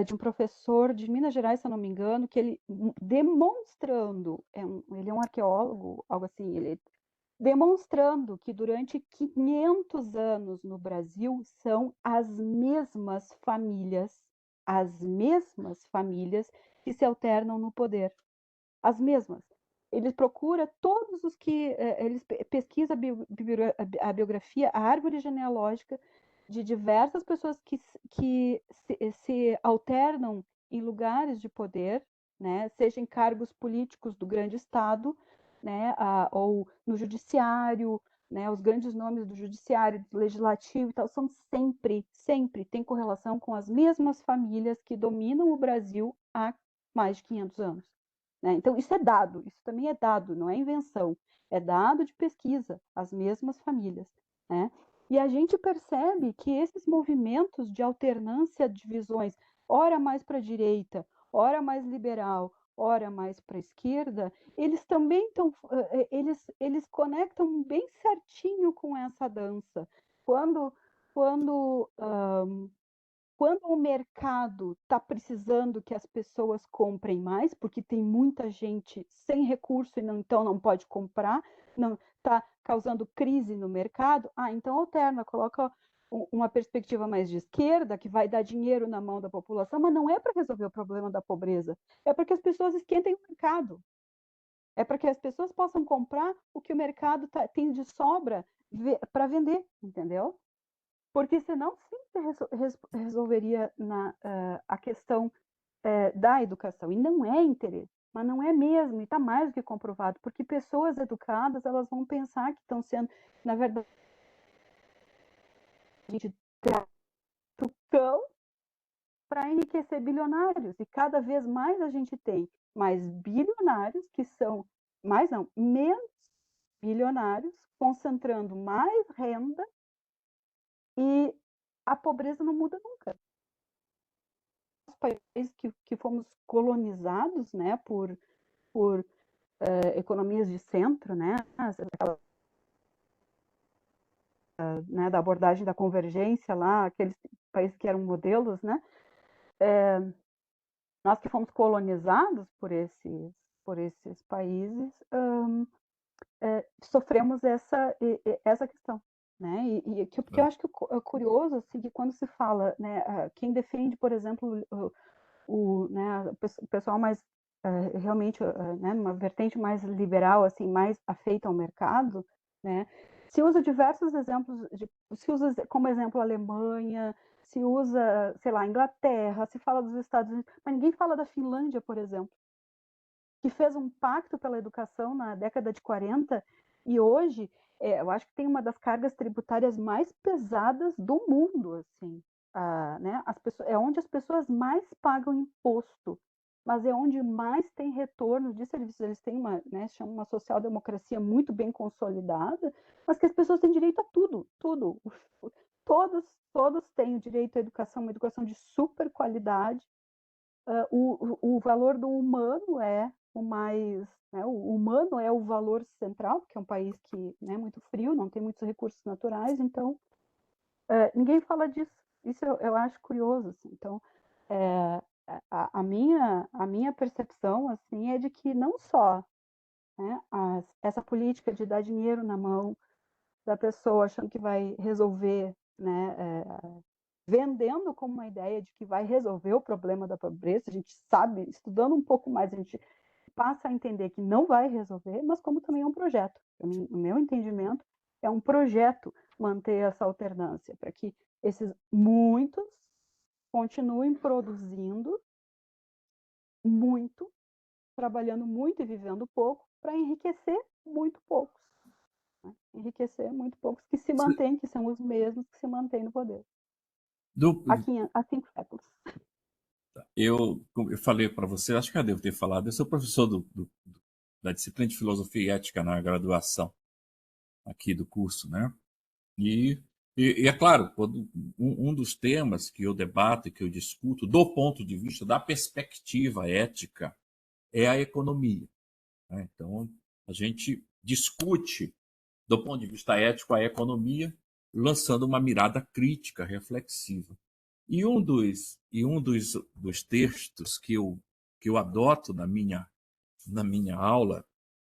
de um professor de Minas Gerais, se eu não me engano, que ele demonstrando, ele é um arqueólogo, algo assim, ele demonstrando que durante 500 anos no Brasil são as mesmas famílias que se alternam no poder. As mesmas. Ele procura todos os que. Ele pesquisa a biografia, a árvore genealógica de diversas pessoas que se alternam em lugares de poder, né, seja em cargos políticos do grande Estado, né, ou no judiciário, né, os grandes nomes do judiciário, do legislativo e tal, são sempre tem correlação com as mesmas famílias que dominam o Brasil há mais de 500 anos. Né? Então, isso é dado, isso também é dado, não é invenção, é dado de pesquisa, as mesmas famílias. Né? E a gente percebe que esses movimentos de alternância de visões, ora mais para a direita, ora mais liberal, ora mais para a esquerda, eles também estão, eles conectam bem certinho com essa dança. Quando o mercado está precisando que as pessoas comprem mais, porque tem muita gente sem recurso e então não pode comprar, não está causando crise no mercado, então alterna, coloca uma perspectiva mais de esquerda, que vai dar dinheiro na mão da população, mas não é para resolver o problema da pobreza, é para que as pessoas esquentem o mercado. É para que as pessoas possam comprar o que o mercado tem de sobra para vender, entendeu? Porque senão sim resolveria a questão da educação. E não é interesse, mas não é mesmo, e está mais do que comprovado, porque pessoas educadas, elas vão pensar que estão sendo, na verdade, de cão para enriquecer bilionários. E cada vez mais a gente tem mais bilionários que são, menos bilionários, concentrando mais renda, e a pobreza não muda nunca. Os países que fomos colonizados, né, por economias de centro, né, né, da abordagem da convergência lá, aqueles países que eram modelos, né, nós que fomos colonizados por esses países, sofremos essa questão. Né? Porque eu acho que é curioso assim, que quando se fala, né, quem defende, por exemplo, né, o pessoal mais realmente, né, uma vertente mais liberal, assim, mais afeita ao mercado, né, se usa diversos exemplos, se usa como exemplo a Alemanha, se usa, sei lá, a Inglaterra, se fala dos Estados Unidos, mas ninguém fala da Finlândia, por exemplo, que fez um pacto pela educação na década de 40 e hoje eu acho que tem uma das cargas tributárias mais pesadas do mundo, assim, né? É onde as pessoas mais pagam imposto mas é onde mais tem retorno de serviços. Eles têm uma, né, chama uma social-democracia muito bem consolidada, mas que as pessoas têm direito a tudo, tudo. Todos têm o direito à educação, uma educação de super qualidade. O valor do humano é o mais, né, o humano é o valor central, porque é um país que é, né, muito frio, não tem muitos recursos naturais, então ninguém fala disso. Isso eu acho curioso, assim. Então, a minha percepção assim é de que não só, né, essa política de dar dinheiro na mão da pessoa achando que vai resolver, né, vendendo como uma ideia de que vai resolver o problema da pobreza, a gente sabe, estudando um pouco mais, a gente passa a entender que não vai resolver, mas como também é um projeto. No meu entendimento, é um projeto manter essa alternância, para que esses muitos continuem produzindo muito, trabalhando muito e vivendo pouco, para enriquecer muito poucos. Né? Enriquecer muito poucos que se mantêm, que são os mesmos que se mantêm no poder. Há 5 séculos. Eu falei para você, acho que eu devo ter falado, eu sou professor da disciplina de Filosofia e Ética na graduação aqui do curso, né? E é claro, um dos temas que eu debato e que eu discuto do ponto de vista da perspectiva ética é a economia. Né? Então, a gente discute do ponto de vista ético a economia, lançando uma mirada crítica, reflexiva. E um dos textos que eu adoto na minha aula,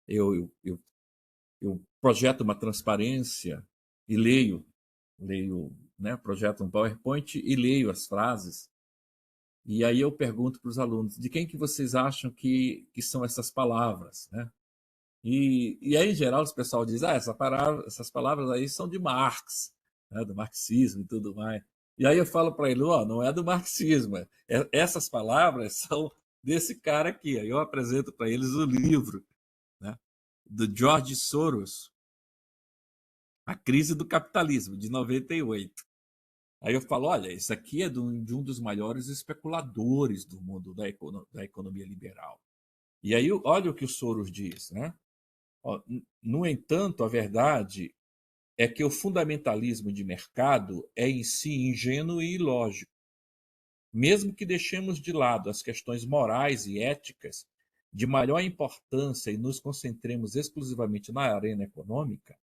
eu projeto uma transparência e leio, né, projeto um PowerPoint e leio as frases. E aí eu pergunto para os alunos, de quem que vocês acham que são essas palavras, né? E aí, em geral, o pessoal diz, essas palavras aí são de Marx, né, do marxismo e tudo mais. E aí eu falo para ele, não é do marxismo, essas palavras são desse cara aqui. Aí eu apresento para eles o livro, né, do George Soros, A Crise do Capitalismo, de 98. Aí eu falo, olha, isso aqui é de um dos maiores especuladores do mundo da economia liberal. E aí, olha o que o Soros diz, né? No entanto, a verdade é que o fundamentalismo de mercado é em si ingênuo e ilógico. Mesmo que deixemos de lado as questões morais e éticas de maior importância e nos concentremos exclusivamente na arena econômica,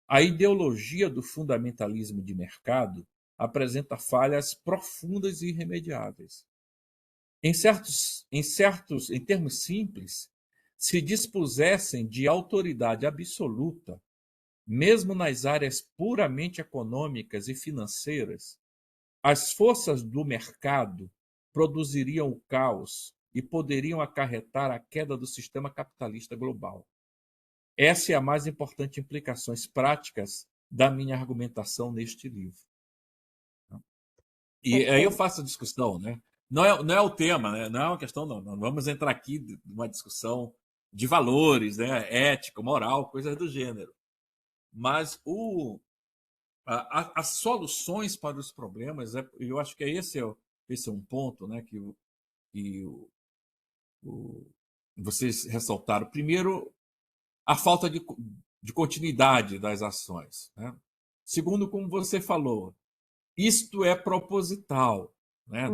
a ideologia do fundamentalismo de mercado apresenta falhas profundas e irremediáveis. Em termos simples, se dispusessem de autoridade absoluta, mesmo nas áreas puramente econômicas e financeiras, as forças do mercado produziriam o caos e poderiam acarretar a queda do sistema capitalista global. Essa é a mais importante implicações práticas da minha argumentação neste livro. E aí eu faço a discussão, né? Não é o tema, né? Não é uma questão, não vamos entrar aqui numa discussão de valores, né? Ética, moral, coisas do gênero. Mas as soluções para os problemas, eu acho que esse é um ponto, né, que vocês ressaltaram. Primeiro, a falta de continuidade das ações. Né? Segundo, como você falou, isto é proposital. Né?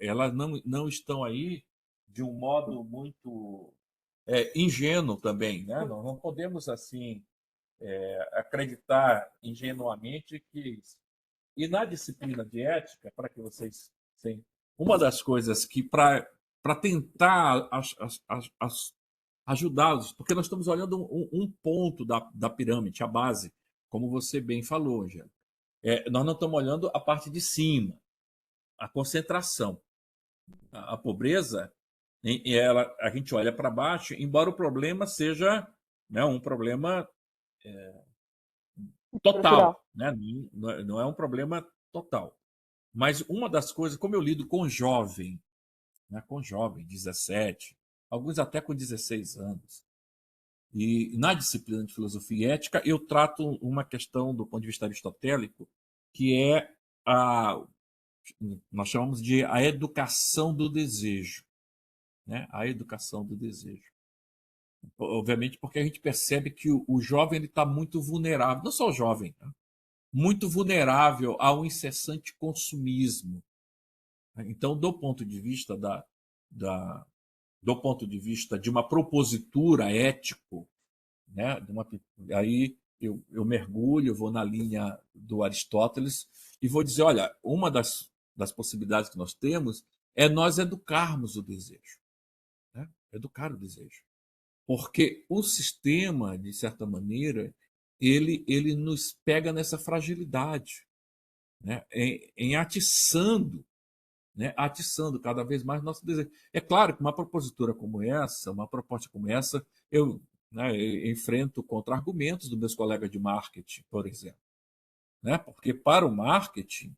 Elas não estão aí de um modo muito ingênuo também. Né? Não podemos, assim, acreditar ingenuamente que... E na disciplina de ética, para que vocês... Uma das coisas que, para tentar ajudá-los, porque nós estamos olhando um ponto da pirâmide, a base, como você bem falou, já. Nós não estamos olhando a parte de cima, a concentração. A pobreza, a gente olha para baixo, embora o problema seja, né, um problema total, né? Não é um problema total. Mas uma das coisas, como eu lido com jovem, né, 17, alguns até com 16 anos, e na disciplina de filosofia e ética eu trato uma questão do ponto de vista aristotélico, que é nós chamamos de a educação do desejo. né, a educação do desejo. Obviamente porque a gente percebe que o jovem está muito vulnerável, não só o jovem, né, muito vulnerável ao incessante consumismo. Então, do ponto de vista do ponto de vista de uma propositura ético, né, aí eu mergulho, vou na linha do Aristóteles e vou dizer, olha, uma das possibilidades que nós temos é nós educarmos o desejo, né? Educar o desejo. Porque o sistema, de certa maneira, ele nos pega nessa fragilidade, né? Em atiçando, né? Atiçando cada vez mais nosso desejo. É claro que uma propositura como essa, uma proposta como essa, eu, né, eu enfrento contra-argumentos dos meus colegas de marketing, por exemplo. Né? Porque para o marketing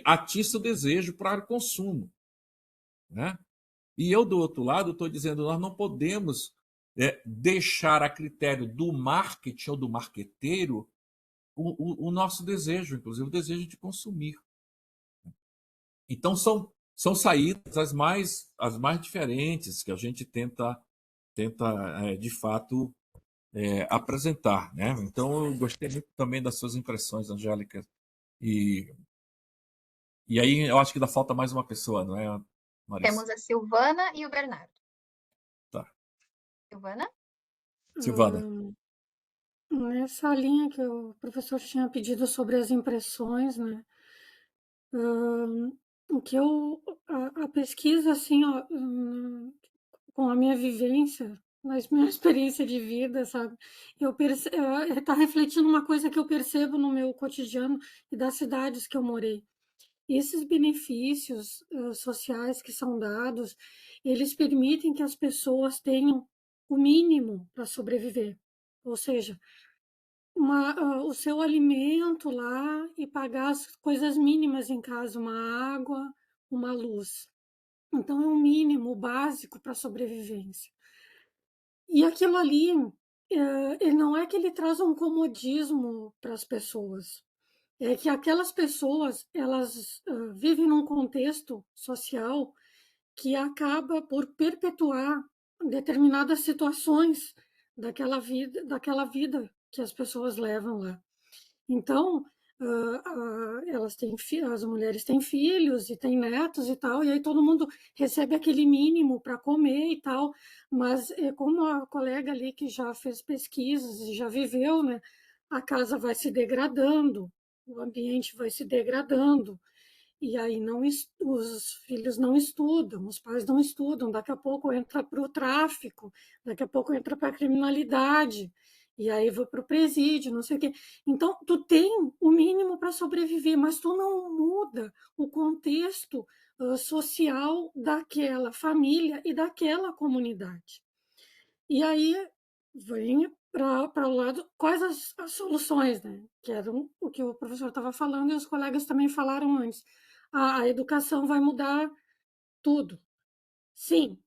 atiça o desejo para o consumo. Né? E eu, do outro lado, estou dizendo, nós não podemos deixar a critério do marketing ou do marqueteiro o nosso desejo, inclusive o desejo de consumir. Então, são saídas as mais diferentes que a gente tenta de fato, apresentar. Né? Então, eu gostei muito também das suas impressões, Angélica. E aí, eu acho que ainda falta mais uma pessoa, não é, Marisa? Temos a Silvana e o Bernardo. Tá. Silvana? Silvana. Nessa linha que o professor tinha pedido sobre as impressões, né? O que a pesquisa, assim, ó, com a minha vivência, a minha experiência de vida, sabe? Tá refletindo uma coisa que eu percebo no meu cotidiano e das cidades que eu morei. Esses benefícios sociais que são dados, eles permitem que as pessoas tenham o mínimo para sobreviver. Ou seja, o seu alimento lá e pagar as coisas mínimas em casa, uma água, uma luz. Então, é um mínimo básico para a sobrevivência. E aquilo ali, ele não é que ele traz um comodismo para as pessoas, é que aquelas pessoas, elas vivem num contexto social que acaba por perpetuar determinadas situações daquela vida que as pessoas levam lá. Então, as mulheres têm filhos e têm netos e tal, e aí todo mundo recebe aquele mínimo para comer e tal, mas como a colega ali que já fez pesquisas e já viveu, né, a casa vai se degradando, o ambiente vai se degradando, e aí os filhos não estudam, os pais não estudam, daqui a pouco entra para o tráfico, daqui a pouco entra para a criminalidade, e aí vai para o presídio, não sei o quê. Então, tu tem o mínimo para sobreviver, mas tu não muda o contexto social daquela família e daquela comunidade. E aí vem para o lado, quais as soluções, né? Que era o que o professor estava falando e os colegas também falaram antes. A educação vai mudar tudo. Sim,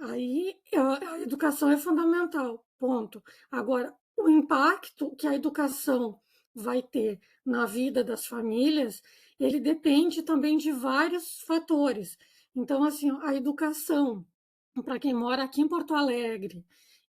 aí a educação é fundamental, ponto. Agora, o impacto que a educação vai ter na vida das famílias, ele depende também de vários fatores. Então, assim, a educação, para quem mora aqui em Porto Alegre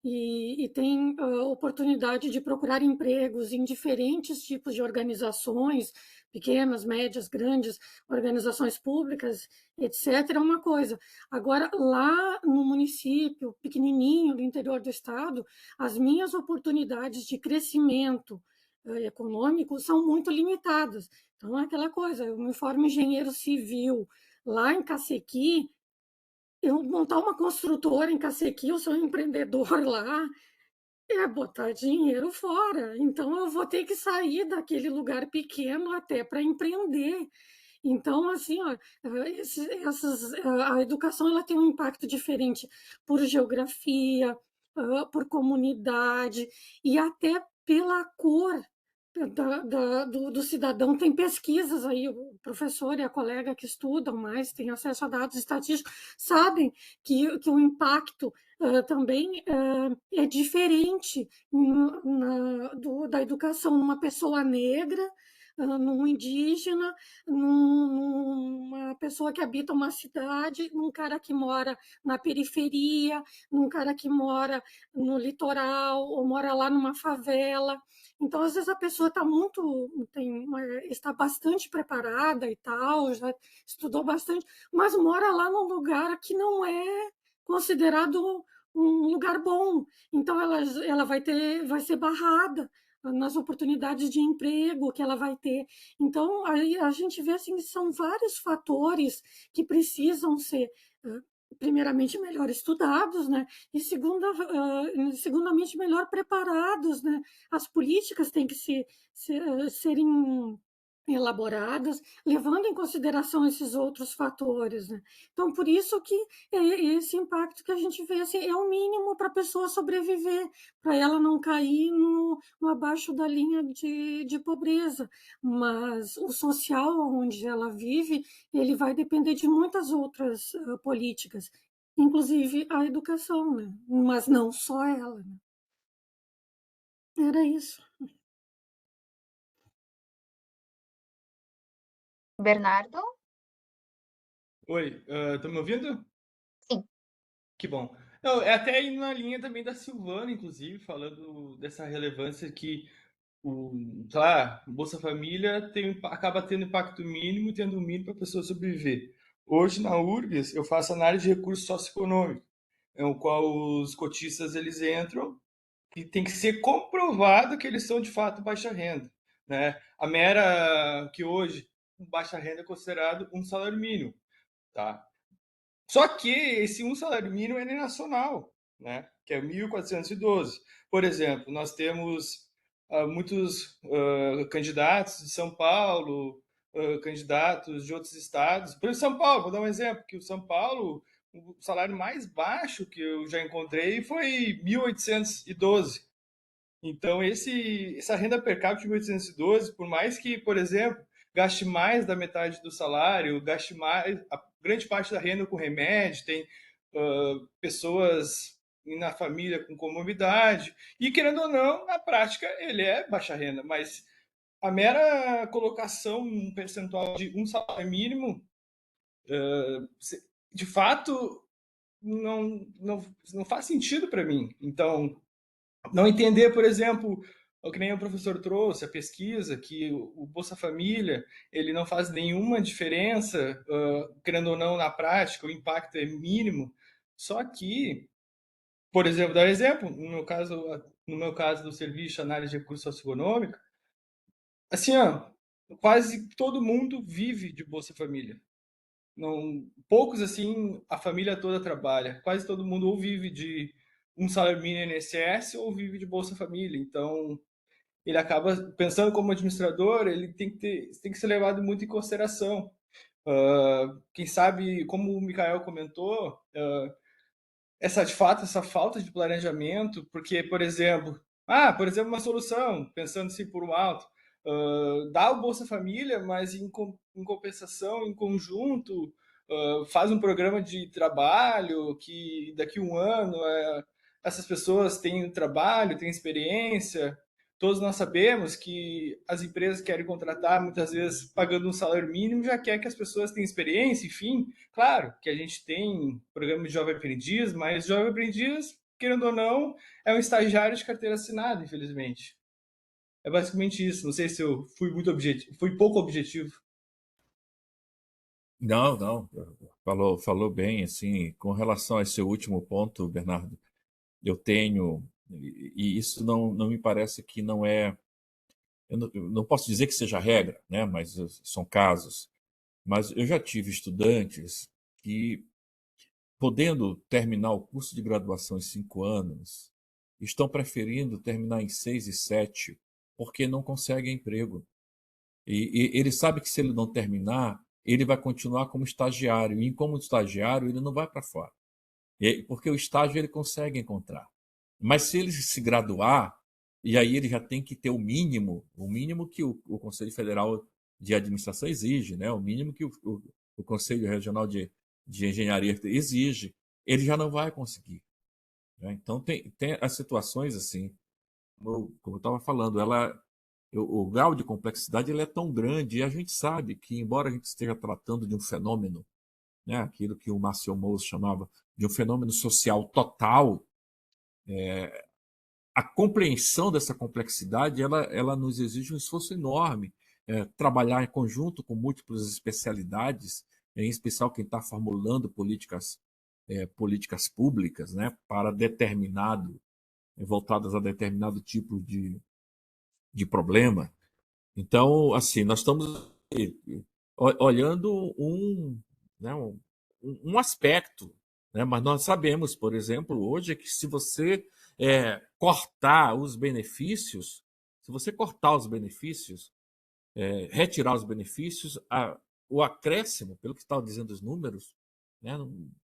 e tem oportunidade de procurar empregos em diferentes tipos de organizações, pequenas, médias, grandes, organizações públicas, etc., é uma coisa. Agora, lá no município pequenininho do interior do estado, as minhas oportunidades de crescimento econômico são muito limitadas. Então, é aquela coisa, eu me formo engenheiro civil lá em Cacequi, eu montar uma construtora em Cacequi, eu sou um empreendedor lá, é botar dinheiro fora. Então, eu vou ter que sair daquele lugar pequeno até para empreender. Então, assim, ó, a educação ela tem um impacto diferente por geografia, por comunidade e até pela cor do cidadão. Tem pesquisas aí, o professor e a colega que estudam mais, têm acesso a dados estatísticos, sabem que o impacto também é diferente da educação numa pessoa negra num indígena, numa pessoa que habita uma cidade, num cara que mora na periferia, num cara que mora no litoral ou mora lá numa favela. Então, às vezes, a pessoa está bastante preparada e tal, já estudou bastante, mas mora lá num lugar que não é considerado um lugar bom. Então, ela vai ser barrada nas oportunidades de emprego que ela vai ter. Então, aí a gente vê assim, que são vários fatores que precisam ser, primeiramente, melhor estudados, né? E segundamente, melhor preparados, né? As políticas têm que serem elaboradas, levando em consideração esses outros fatores, né? Então, por isso que esse impacto que a gente vê assim, é o mínimo para a pessoa sobreviver, para ela não cair no abaixo da linha de pobreza. Mas o social onde ela vive, ele vai depender de muitas outras políticas, inclusive a educação, né? Mas não só ela, né? Era isso. Bernardo? Oi, tá me ouvindo? Sim. Que bom. Não, é até indo na linha também da Silvana, inclusive, falando dessa relevância que sei lá, o Bolsa Família acaba tendo impacto mínimo, tendo o mínimo para a pessoa sobreviver. Hoje, na URGS, eu faço análise de recursos socioeconômicos, no qual os cotistas eles entram e tem que ser comprovado que eles são de fato baixa renda, né? A mera que hoje baixa renda é considerado um salário mínimo, tá? Só que esse um salário mínimo é nacional, né? Que é 1.412. Por exemplo, nós temos muitos candidatos de São Paulo, candidatos de outros estados. Por exemplo, São Paulo, vou dar um exemplo, que o São Paulo, o salário mais baixo que eu já encontrei foi 1.812. Então, essa renda per capita de 1.812, por mais que, por exemplo, gaste mais da metade do salário, gaste mais, a grande parte da renda com remédio, tem pessoas na família com comorbidade, e querendo ou não, na prática, ele é baixa renda, mas a mera colocação, um percentual de um salário mínimo, de fato, não faz sentido para mim. Então, não entender, por exemplo, o que nem o professor trouxe, a pesquisa, que o Bolsa Família ele não faz nenhuma diferença, querendo ou não, na prática, o impacto é mínimo. Só que, por exemplo, dar um exemplo, no meu caso do serviço de análise de recursos socioeconômicos, assim, ó, quase todo mundo vive de Bolsa Família. Não, poucos, assim, a família toda trabalha. Quase todo mundo ou vive de um salário mínimo INSS ou vive de Bolsa Família. Então, ele acaba pensando como administrador, ele tem que ser levado muito em consideração. Quem sabe, como o Mikael comentou, de fato, essa falta de planejamento, porque, por exemplo, uma solução, pensando assim por um alto, dá o Bolsa Família, mas em compensação, em conjunto, faz um programa de trabalho que daqui a um ano essas pessoas têm trabalho, têm experiência. Todos nós sabemos que as empresas querem contratar, muitas vezes pagando um salário mínimo, já quer que as pessoas tenham experiência, enfim. Claro que a gente tem programa de jovem aprendiz, mas jovem aprendiz, querendo ou não, é um estagiário de carteira assinada, infelizmente. É basicamente isso. Não sei se eu fui pouco objetivo. Não, não. Falou bem, assim, com relação a esse último ponto, Bernardo, eu tenho, e isso não me parece que não é, eu não posso dizer que seja regra, né, mas são casos. Mas eu já tive estudantes que, podendo terminar o curso de graduação em 5 anos, estão preferindo terminar em 6 e 7 porque não conseguem emprego. E ele sabe que se ele não terminar, ele vai continuar como estagiário. E como estagiário, ele não vai para fora. Porque o estágio ele consegue encontrar. Mas se ele se graduar, e aí ele já tem que ter o mínimo que o Conselho Federal de Administração exige, né? O mínimo que o Conselho Regional de Engenharia exige, ele já não vai conseguir. Né? Então tem as situações assim, como eu estava falando, o grau de complexidade ele é tão grande, e a gente sabe que, embora a gente esteja tratando de um fenômeno, né, aquilo que o Marcel Mauss chamava de um fenômeno social total, a compreensão dessa complexidade ela nos exige um esforço enorme. Trabalhar em conjunto com múltiplas especialidades, em especial quem está formulando políticas públicas, né, para voltadas a determinado tipo de problema. Então, assim, nós estamos olhando né, um aspecto, né? Mas nós sabemos, por exemplo, hoje, que se você cortar os benefícios, retirar os benefícios, o acréscimo, pelo que estão dizendo os números, né,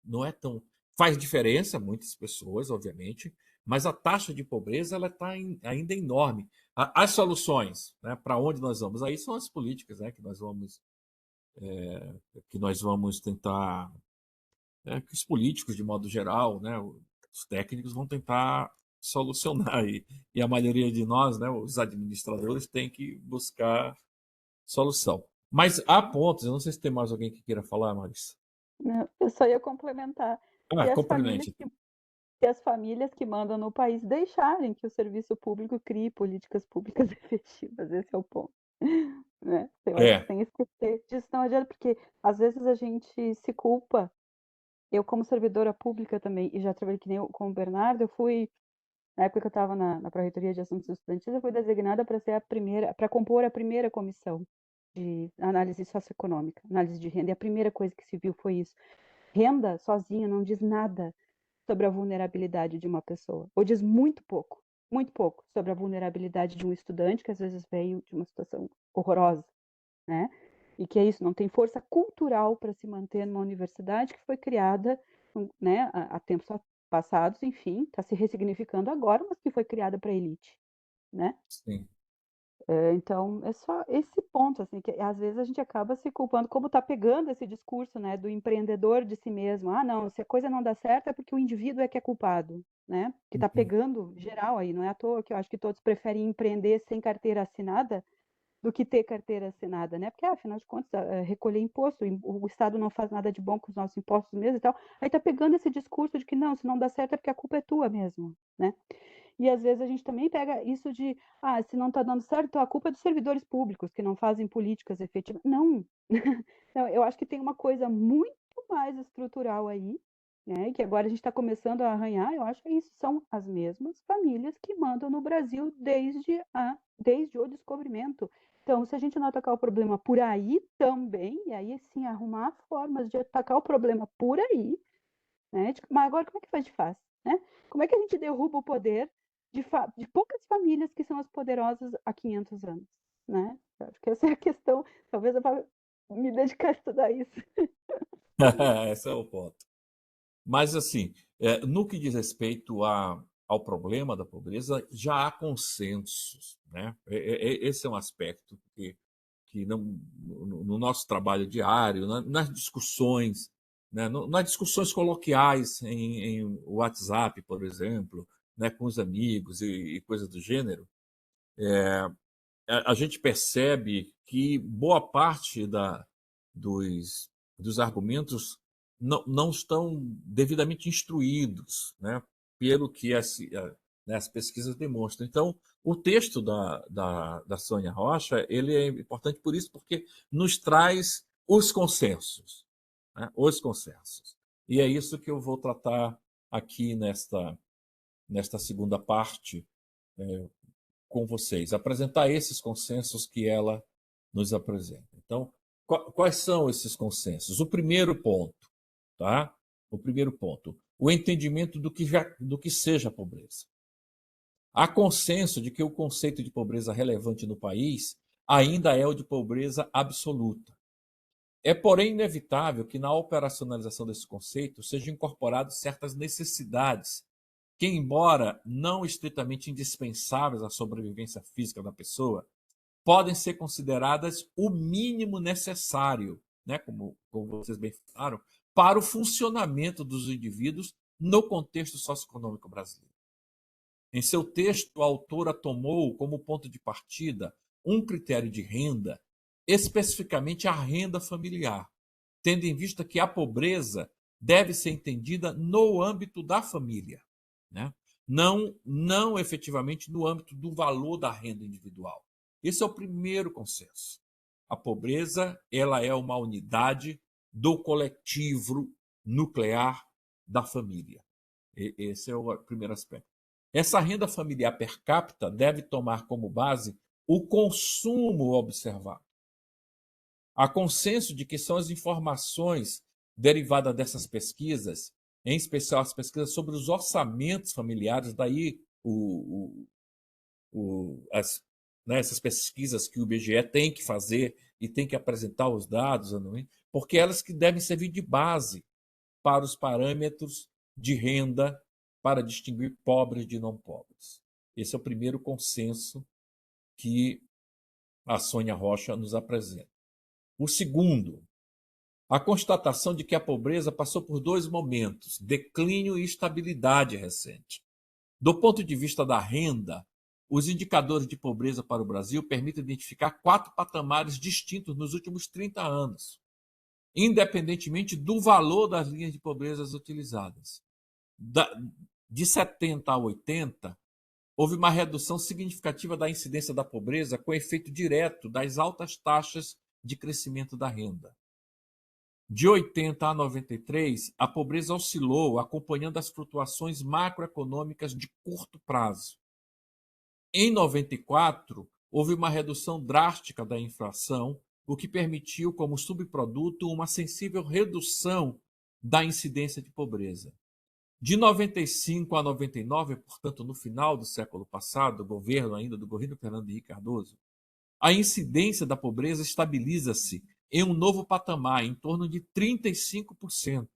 não é tão... Faz diferença, muitas pessoas, obviamente, mas a taxa de pobreza ela está ainda enorme. As soluções, né, para onde nós vamos? Aí são as políticas, né, que nós vamos tentar... que os políticos, de modo geral, né, os técnicos vão tentar solucionar. E a maioria de nós, né, os administradores, tem que buscar solução. Mas há pontos, eu não sei se tem mais alguém que queira falar, Marisa. Não, eu só ia complementar. E Complemente. as famílias que mandam no país deixarem que o serviço público crie políticas públicas efetivas, esse é o ponto. Né? Eu acho que sem esquecer disso não adianta, porque às vezes a gente se culpa. Eu, como servidora pública também, e já trabalhei que nem com o Bernardo, eu fui, na época que eu estava na Pró-Reitoria de Assuntos Estudantis, eu fui designada para ser para compor a primeira comissão de análise socioeconômica, análise de renda, e a primeira coisa que se viu foi isso. Renda sozinha não diz nada sobre a vulnerabilidade de uma pessoa, ou diz muito pouco sobre a vulnerabilidade de um estudante que às vezes veio de uma situação horrorosa, né? E que é isso, não tem força cultural para se manter numa universidade que foi criada, né, há tempos passados, enfim, está se ressignificando agora, mas que foi criada para a elite, né? Sim. Então, é só esse ponto, assim, que às vezes a gente acaba se culpando, como está pegando esse discurso, né, do empreendedor de si mesmo. Ah, não, se a coisa não dá certo é porque o indivíduo é que é culpado, né? Que está pegando geral aí, não é à toa que eu acho que todos preferem empreender sem carteira assinada do que ter carteira assinada, né? Porque, afinal de contas, recolher imposto, o Estado não faz nada de bom com os nossos impostos mesmo e tal. Aí está pegando esse discurso de que não, se não dá certo é porque a culpa é tua mesmo, né? E às vezes a gente também pega isso de, se não está dando certo, a culpa é dos servidores públicos que não fazem políticas efetivas. Não, não, eu acho que tem uma coisa muito mais estrutural aí, né? Que agora a gente está começando a arranhar. Eu acho que isso são as mesmas famílias que mandam no Brasil desde o descobrimento. Então, se a gente não atacar o problema por aí também, e aí sim arrumar formas de atacar o problema por aí, né? Mas agora como é que faz de fácil, né? Como é que a gente derruba o poder de poucas famílias que são as poderosas há 500 anos, né? Eu acho que essa é a questão. Talvez eu vá me dedicar a estudar isso. Esse é o ponto. Mas, assim, no que diz respeito ao problema da pobreza, já há consensos, né? Esse é um aspecto que no nosso trabalho diário, nas discussões, né? Nas discussões coloquiais em WhatsApp, por exemplo, né? Com os amigos e coisas do gênero, a gente percebe que boa parte dos argumentos não estão devidamente instruídos, né, pelo que as pesquisas demonstram. Então, o texto da Sônia Rocha ele é importante por isso, porque nos traz os consensos, né, os consensos. E é isso que eu vou tratar aqui nesta segunda parte com vocês, apresentar esses consensos que ela nos apresenta. Então, quais são esses consensos? O primeiro ponto, tá? O primeiro ponto, o entendimento do que seja pobreza. Há consenso de que o conceito de pobreza relevante no país ainda é o de pobreza absoluta. É, porém, inevitável que na operacionalização desse conceito sejam incorporadas certas necessidades que, embora não estritamente indispensáveis à sobrevivência física da pessoa, podem ser consideradas o mínimo necessário, né, como vocês bem falaram, para o funcionamento dos indivíduos no contexto socioeconômico brasileiro. Em seu texto, a autora tomou como ponto de partida um critério de renda, especificamente a renda familiar, tendo em vista que a pobreza deve ser entendida no âmbito da família, né? Não efetivamente no âmbito do valor da renda individual. Esse é o primeiro consenso. A pobreza, ela é uma unidade do coletivo nuclear da família. Esse é o primeiro aspecto. Essa renda familiar per capita deve tomar como base o consumo observado. Há consenso de que são as informações derivadas dessas pesquisas, em especial as pesquisas sobre os orçamentos familiares, daí essas pesquisas que o IBGE tem que fazer e tem que apresentar os dados anualmente, porque elas que devem servir de base para os parâmetros de renda para distinguir pobres de não pobres. Esse é o primeiro consenso que a Sônia Rocha nos apresenta. O segundo, a constatação de que a pobreza passou por dois momentos, declínio e estabilidade recente. Do ponto de vista da renda, os indicadores de pobreza para o Brasil permitem identificar 4 patamares distintos nos últimos 30 anos, independentemente do valor das linhas de pobreza utilizadas. De 70 a 80, houve uma redução significativa da incidência da pobreza com efeito direto das altas taxas de crescimento da renda. De 80 a 93, a pobreza oscilou acompanhando as flutuações macroeconômicas de curto prazo. Em 94, houve uma redução drástica da inflação, o que permitiu, como subproduto, uma sensível redução da incidência de pobreza. De 95 a 99, portanto, no final do século passado, do governo Fernando Henrique Cardoso, a incidência da pobreza estabiliza-se em um novo patamar, em torno de 35%.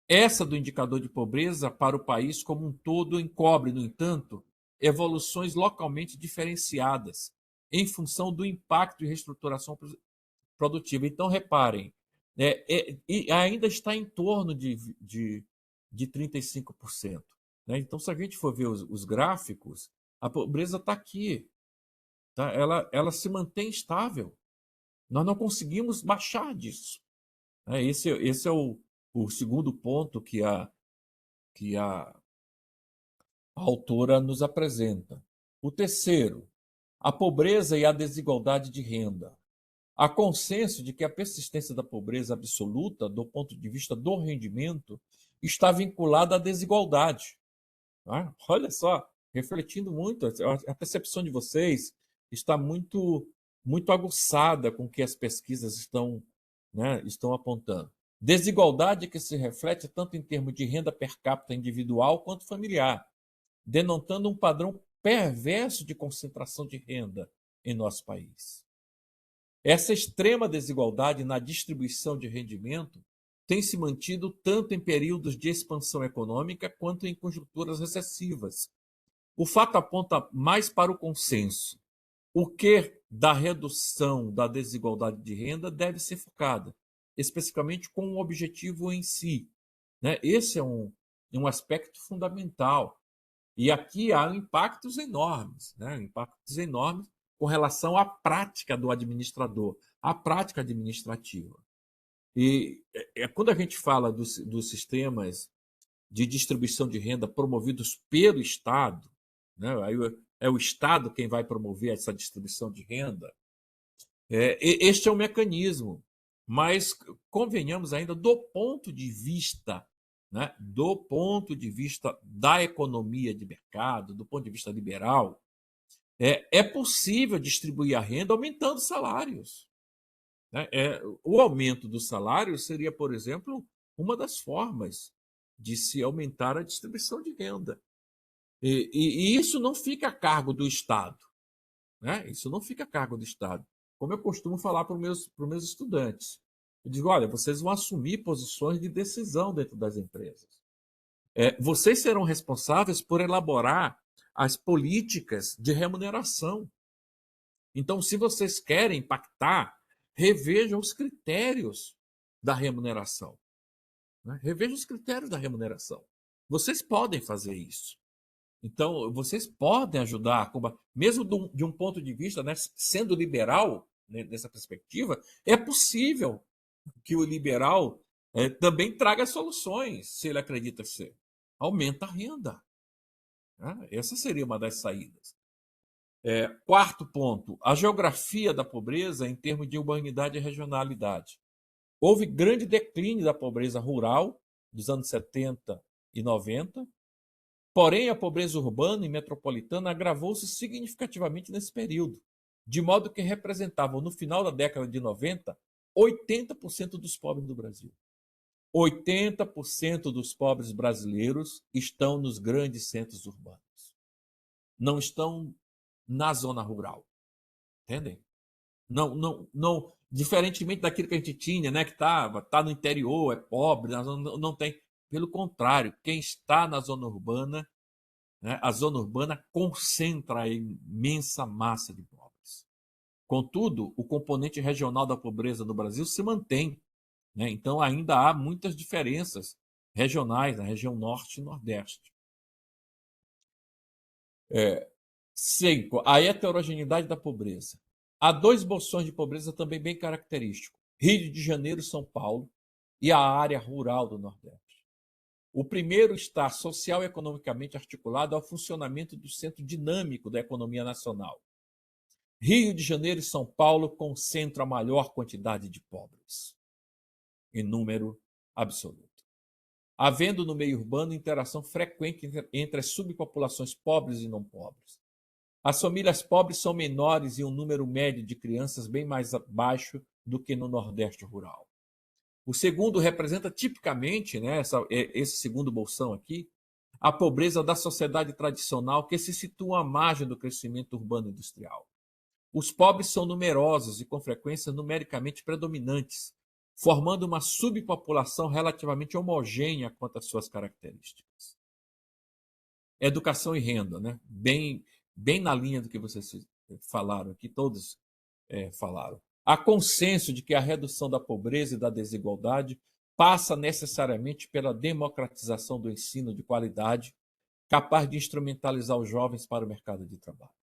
Essa do indicador de pobreza para o país como um todo encobre, no entanto, evoluções localmente diferenciadas, em função do impacto de reestruturação produtiva. Então, reparem, ainda está em torno de 35%. Né? Então, se a gente for ver os gráficos, a pobreza está aqui. Tá? Ela se mantém estável. Nós não conseguimos baixar disso. Esse é o segundo ponto que a autora nos apresenta. O terceiro, a pobreza e a desigualdade de renda. Há consenso de que a persistência da pobreza absoluta, do ponto de vista do rendimento, está vinculada à desigualdade. Olha só, refletindo muito, a percepção de vocês está muito aguçada com o que as pesquisas estão apontando. Desigualdade que se reflete tanto em termos de renda per capita individual quanto familiar, denotando um padrão perverso de concentração de renda em nosso país. Essa extrema desigualdade na distribuição de rendimento tem se mantido tanto em períodos de expansão econômica quanto em conjunturas recessivas. O fato aponta mais para o consenso. O que da redução da desigualdade de renda deve ser focada, especificamente com um objetivo em si. Esse é um aspecto fundamental. E aqui há impactos enormes, com relação à prática do administrador, à prática administrativa. E quando a gente fala dos sistemas de distribuição de renda promovidos pelo Estado, aí é o Estado quem vai promover essa distribuição de renda, este é um mecanismo, mas convenhamos ainda do ponto de vista da economia de mercado, do ponto de vista liberal, é possível distribuir a renda aumentando salários. O aumento do salário seria, por exemplo, uma das formas de se aumentar a distribuição de renda. E isso não fica a cargo do Estado. Isso não fica a cargo do Estado. Como eu costumo falar para os meus estudantes. Eu digo, olha, vocês vão assumir posições de decisão dentro das empresas. Vocês serão responsáveis por elaborar as políticas de remuneração. Então, se vocês querem impactar, revejam os critérios da remuneração. Revejam os critérios da remuneração. Vocês podem fazer isso. Então, vocês podem ajudar, mesmo de um ponto de vista, né, sendo liberal, né, nessa perspectiva, é possível que o liberal também traga soluções, se ele acredita ser. Aumenta a renda. Né? Essa seria uma das saídas. Quarto ponto, a geografia da pobreza em termos de urbanidade e regionalidade. Houve grande declínio da pobreza rural dos anos 70 e 90, porém a pobreza urbana e metropolitana agravou-se significativamente nesse período, de modo que representavam, no final da década de 90, 80% dos pobres do Brasil. 80% dos pobres brasileiros estão nos grandes centros urbanos. Não estão na zona rural. Entendem? Não, diferentemente daquilo que a gente tinha, né, que tá no interior, é pobre, não tem. Pelo contrário, quem está na zona urbana, né, a zona urbana concentra a imensa massa de pobres. Contudo, o componente regional da pobreza no Brasil se mantém. Né? Então, ainda há muitas diferenças regionais na região norte e nordeste. 5. A heterogeneidade da pobreza. Há 2 bolsões de pobreza também bem característicos: Rio de Janeiro e São Paulo, e a área rural do Nordeste. O primeiro está social e economicamente articulado ao funcionamento do centro dinâmico da economia nacional. Rio de Janeiro e São Paulo concentram a maior quantidade de pobres, em número absoluto. Havendo no meio urbano interação frequente entre as subpopulações pobres e não pobres. As famílias pobres são menores e um número médio de crianças bem mais baixo do que no Nordeste rural. O segundo representa tipicamente, né, esse segundo bolsão aqui, a pobreza da sociedade tradicional que se situa à margem do crescimento urbano industrial. Os pobres são numerosos e com frequência numericamente predominantes, formando uma subpopulação relativamente homogênea quanto às suas características. Educação e renda, né? Bem na linha do que vocês falaram aqui, todos falaram. Há consenso de que a redução da pobreza e da desigualdade passa necessariamente pela democratização do ensino de qualidade, capaz de instrumentalizar os jovens para o mercado de trabalho.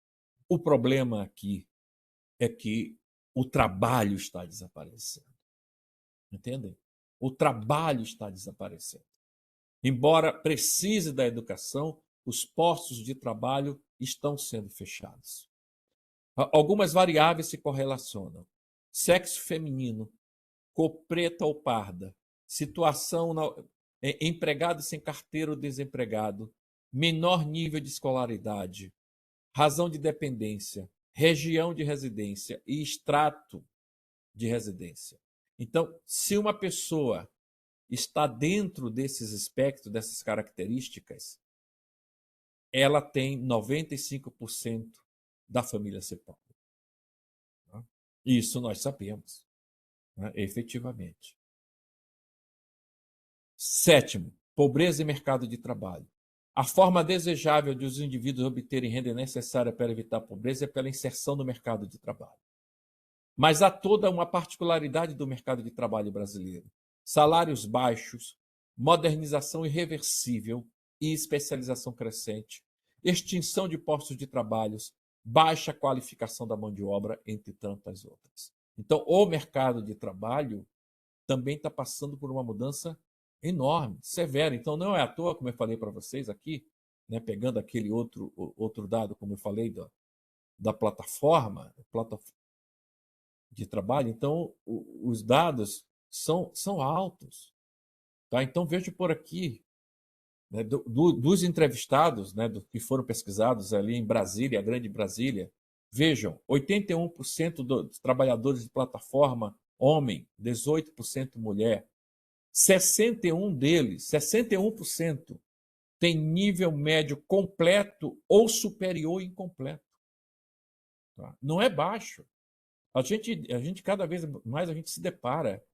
O problema aqui é que o trabalho está desaparecendo. Entendem? O trabalho está desaparecendo. Embora precise da educação, os postos de trabalho estão sendo fechados. Algumas variáveis se correlacionam. Sexo feminino, cor preta ou parda, situação empregado sem carteira ou desempregado, menor nível de escolaridade, razão de dependência, região de residência e extrato de residência. Então, se uma pessoa está dentro desses espectros, dessas características, ela tem 95% da família ser pobre. Isso nós sabemos, né, efetivamente. 7. Pobreza e mercado de trabalho. A forma desejável de os indivíduos obterem renda necessária para evitar a pobreza é pela inserção no mercado de trabalho. Mas há toda uma particularidade do mercado de trabalho brasileiro. Salários baixos, modernização irreversível e especialização crescente, extinção de postos de trabalho, baixa qualificação da mão de obra, entre tantas outras. Então, o mercado de trabalho também está passando por uma mudança enorme, severa. Então, não é à toa, como eu falei para vocês aqui, né, pegando aquele outro dado, como eu falei, da plataforma de trabalho. Então, os dados são altos. Tá? Então, vejo por aqui, né, dos entrevistados, né, que foram pesquisados ali em Brasília, a grande Brasília, vejam, 81% dos trabalhadores de plataforma, homem, 18% mulher, 61 deles, 61%, tem nível médio completo ou superior incompleto. Tá? Não é baixo. A gente cada vez mais a gente se depara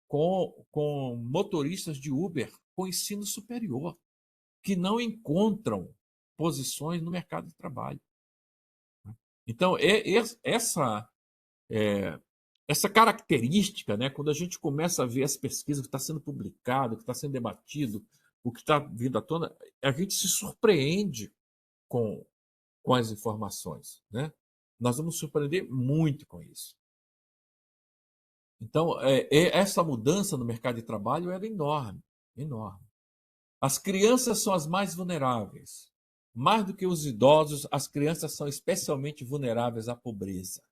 com motoristas de Uber com ensino superior, que não encontram posições no mercado de trabalho. Então, essa característica, né, quando a gente começa a ver as pesquisas que está sendo publicado, que está sendo debatido, o que está vindo à tona, a gente se surpreende com as informações, né? Nós vamos surpreender muito com isso. Então, essa mudança no mercado de trabalho era enorme, enorme. As crianças são as mais vulneráveis. Mais do que os idosos, as crianças são especialmente vulneráveis à pobreza.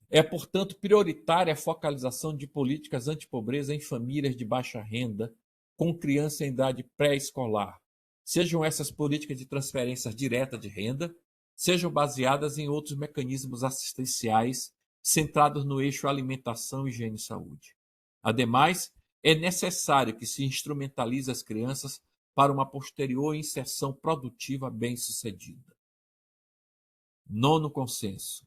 É, portanto, prioritária a focalização de políticas antipobreza em famílias de baixa renda, com criança em idade pré-escolar. Sejam essas políticas de transferência direta de renda, sejam baseadas em outros mecanismos assistenciais centrados no eixo alimentação, higiene e saúde. Ademais, é necessário que se instrumentalize as crianças para uma posterior inserção produtiva bem-sucedida. Nono consenso.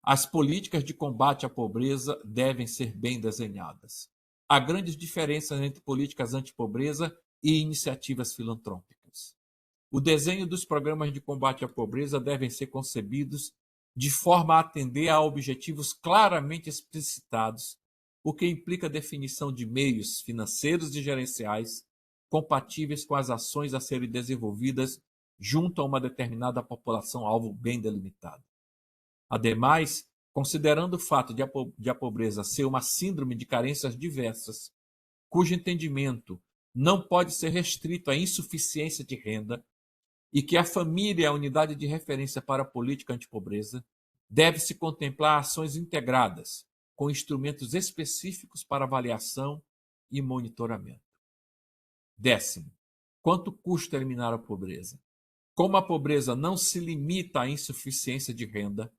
As políticas de combate à pobreza devem ser bem desenhadas. Há grandes diferenças entre políticas antipobreza e iniciativas filantrópicas. O desenho dos programas de combate à pobreza devem ser concebidos de forma a atender a objetivos claramente explicitados, o que implica a definição de meios financeiros e gerenciais compatíveis com as ações a serem desenvolvidas junto a uma determinada população-alvo bem delimitada. Ademais, considerando o fato de a pobreza ser uma síndrome de carências diversas, cujo entendimento não pode ser restrito à insuficiência de renda, e que a família é a unidade de referência para a política antipobreza, deve-se contemplar ações integradas, com instrumentos específicos para avaliação e monitoramento. 10º. Quanto custa eliminar a pobreza? Como a pobreza não se limita à insuficiência de renda,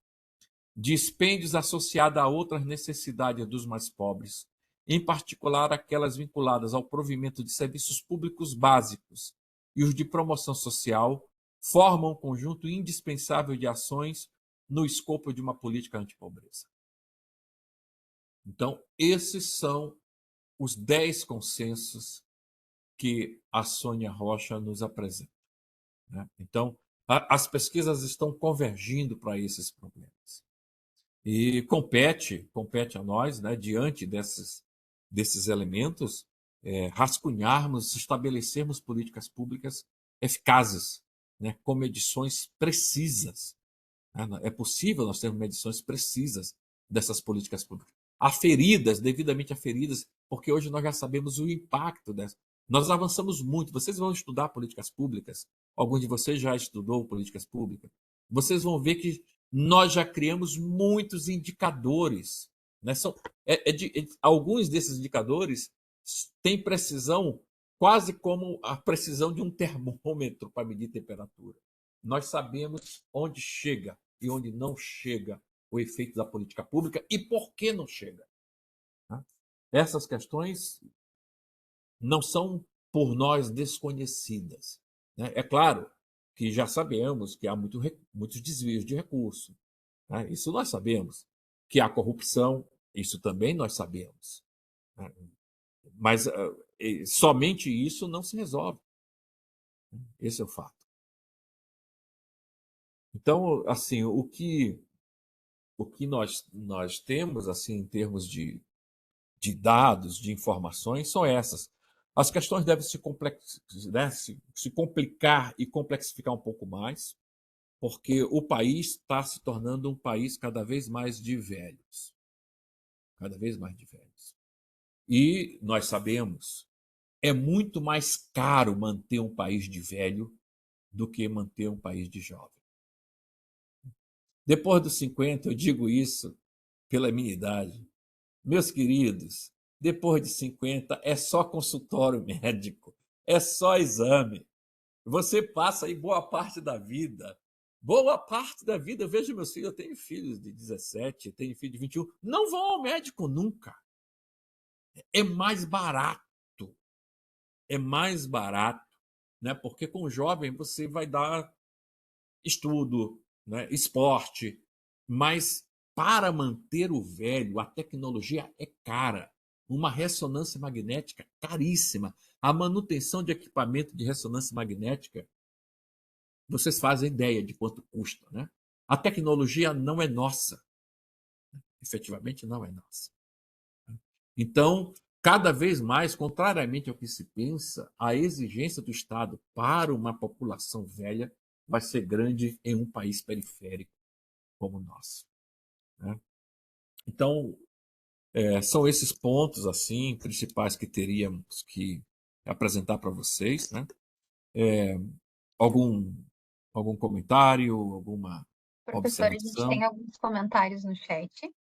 dispêndios associados a outras necessidades dos mais pobres, em particular aquelas vinculadas ao provimento de serviços públicos básicos e os de promoção social, formam um conjunto indispensável de ações no escopo de uma política antipobreza. Então, esses são os 10 consensos que a Sônia Rocha nos apresenta, né? Então, as pesquisas estão convergindo para esses problemas. E compete a nós, né, diante desses elementos, rascunharmos, estabelecermos políticas públicas eficazes, né, com medições precisas. É possível nós termos medições precisas dessas políticas públicas, devidamente aferidas, porque hoje nós já sabemos o impacto dessa. Nós avançamos muito. Vocês vão estudar políticas públicas, alguns de vocês já estudou políticas públicas, vocês vão ver que nós já criamos muitos indicadores, né? Alguns desses indicadores têm precisão quase como a precisão de um termômetro para medir temperatura. Nós sabemos onde chega e onde não chega o efeito da política pública e por que não chega, né? Essas questões não são por nós desconhecidas, né? É claro que já sabemos que há muitos desvios de recursos, né? Isso nós sabemos. Que há corrupção, isso também nós sabemos, né? Mas somente isso não se resolve. Esse é o fato. Então, assim, o que nós temos, assim, em termos de dados, de informações, são essas. As questões devem se complicar e complexificar um pouco mais, porque o país está se tornando um país cada vez mais de velhos. Cada vez mais de velhos. E nós sabemos, é muito mais caro manter um país de velho do que manter um país de jovem. Depois dos 50, eu digo isso pela minha idade. Meus queridos, depois de 50 é só consultório médico, é só exame. Você passa aí boa parte da vida. Eu vejo meus filhos, eu tenho filhos de 17, tenho filho de 21, não vão ao médico nunca. É mais barato, né? Porque com o jovem você vai dar estudo, né? Esporte, mas para manter o velho, a tecnologia é cara. Uma ressonância magnética caríssima. A manutenção de equipamento de ressonância magnética, vocês fazem ideia de quanto custa, né? A tecnologia não é nossa. Efetivamente não é nossa. Então, cada vez mais, contrariamente ao que se pensa, a exigência do Estado para uma população velha vai ser grande em um país periférico como o nosso, né? Então, são esses pontos assim principais que teríamos que apresentar para vocês, né? Algum comentário, alguma Professor, a gente observação? tem alguns comentários no chat,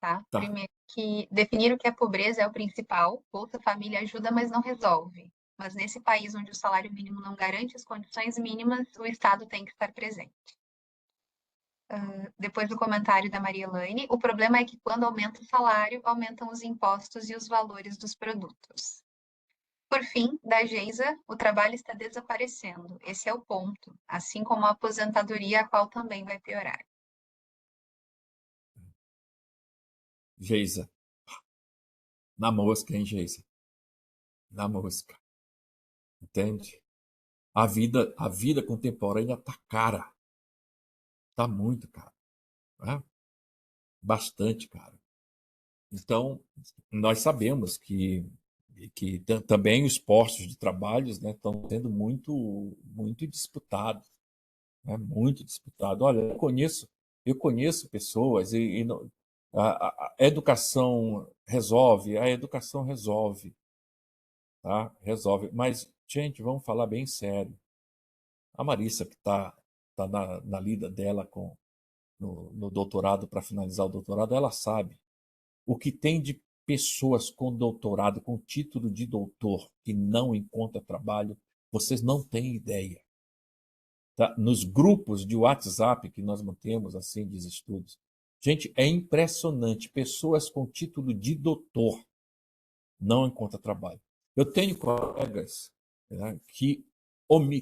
tá? Tá. Primeiro, que definir o que é pobreza é o principal. Bolsa Família ajuda, mas não resolve. Mas nesse país onde o salário mínimo não garante as condições mínimas, o Estado tem que estar presente. Depois do comentário da Maria Elaine, o problema é que quando aumenta o salário, aumentam os impostos e os valores dos produtos. Por fim, da Geisa, o trabalho está desaparecendo. Esse é o ponto. Assim como a aposentadoria, a qual também vai piorar. Geisa. Na mosca, hein, Geisa? Na mosca. Entende? A vida contemporânea tá cara. Tá muito cara, né? Bastante cara. Então, nós sabemos que também os postos de trabalhos, né, estão sendo muito disputados, né? Muito disputado. Olha, eu conheço pessoas a educação resolve, tá? Resolve. Mas, gente, vamos falar bem sério. A Marissa, que tá na lida dela no doutorado, para finalizar o doutorado, ela sabe o que tem de pessoas com doutorado, com título de doutor, que não encontra trabalho, vocês não têm ideia. Tá? Nos grupos de WhatsApp que nós mantemos, assim, de estudos, gente, é impressionante. Pessoas com título de doutor não encontram trabalho. Eu tenho colegas, né, que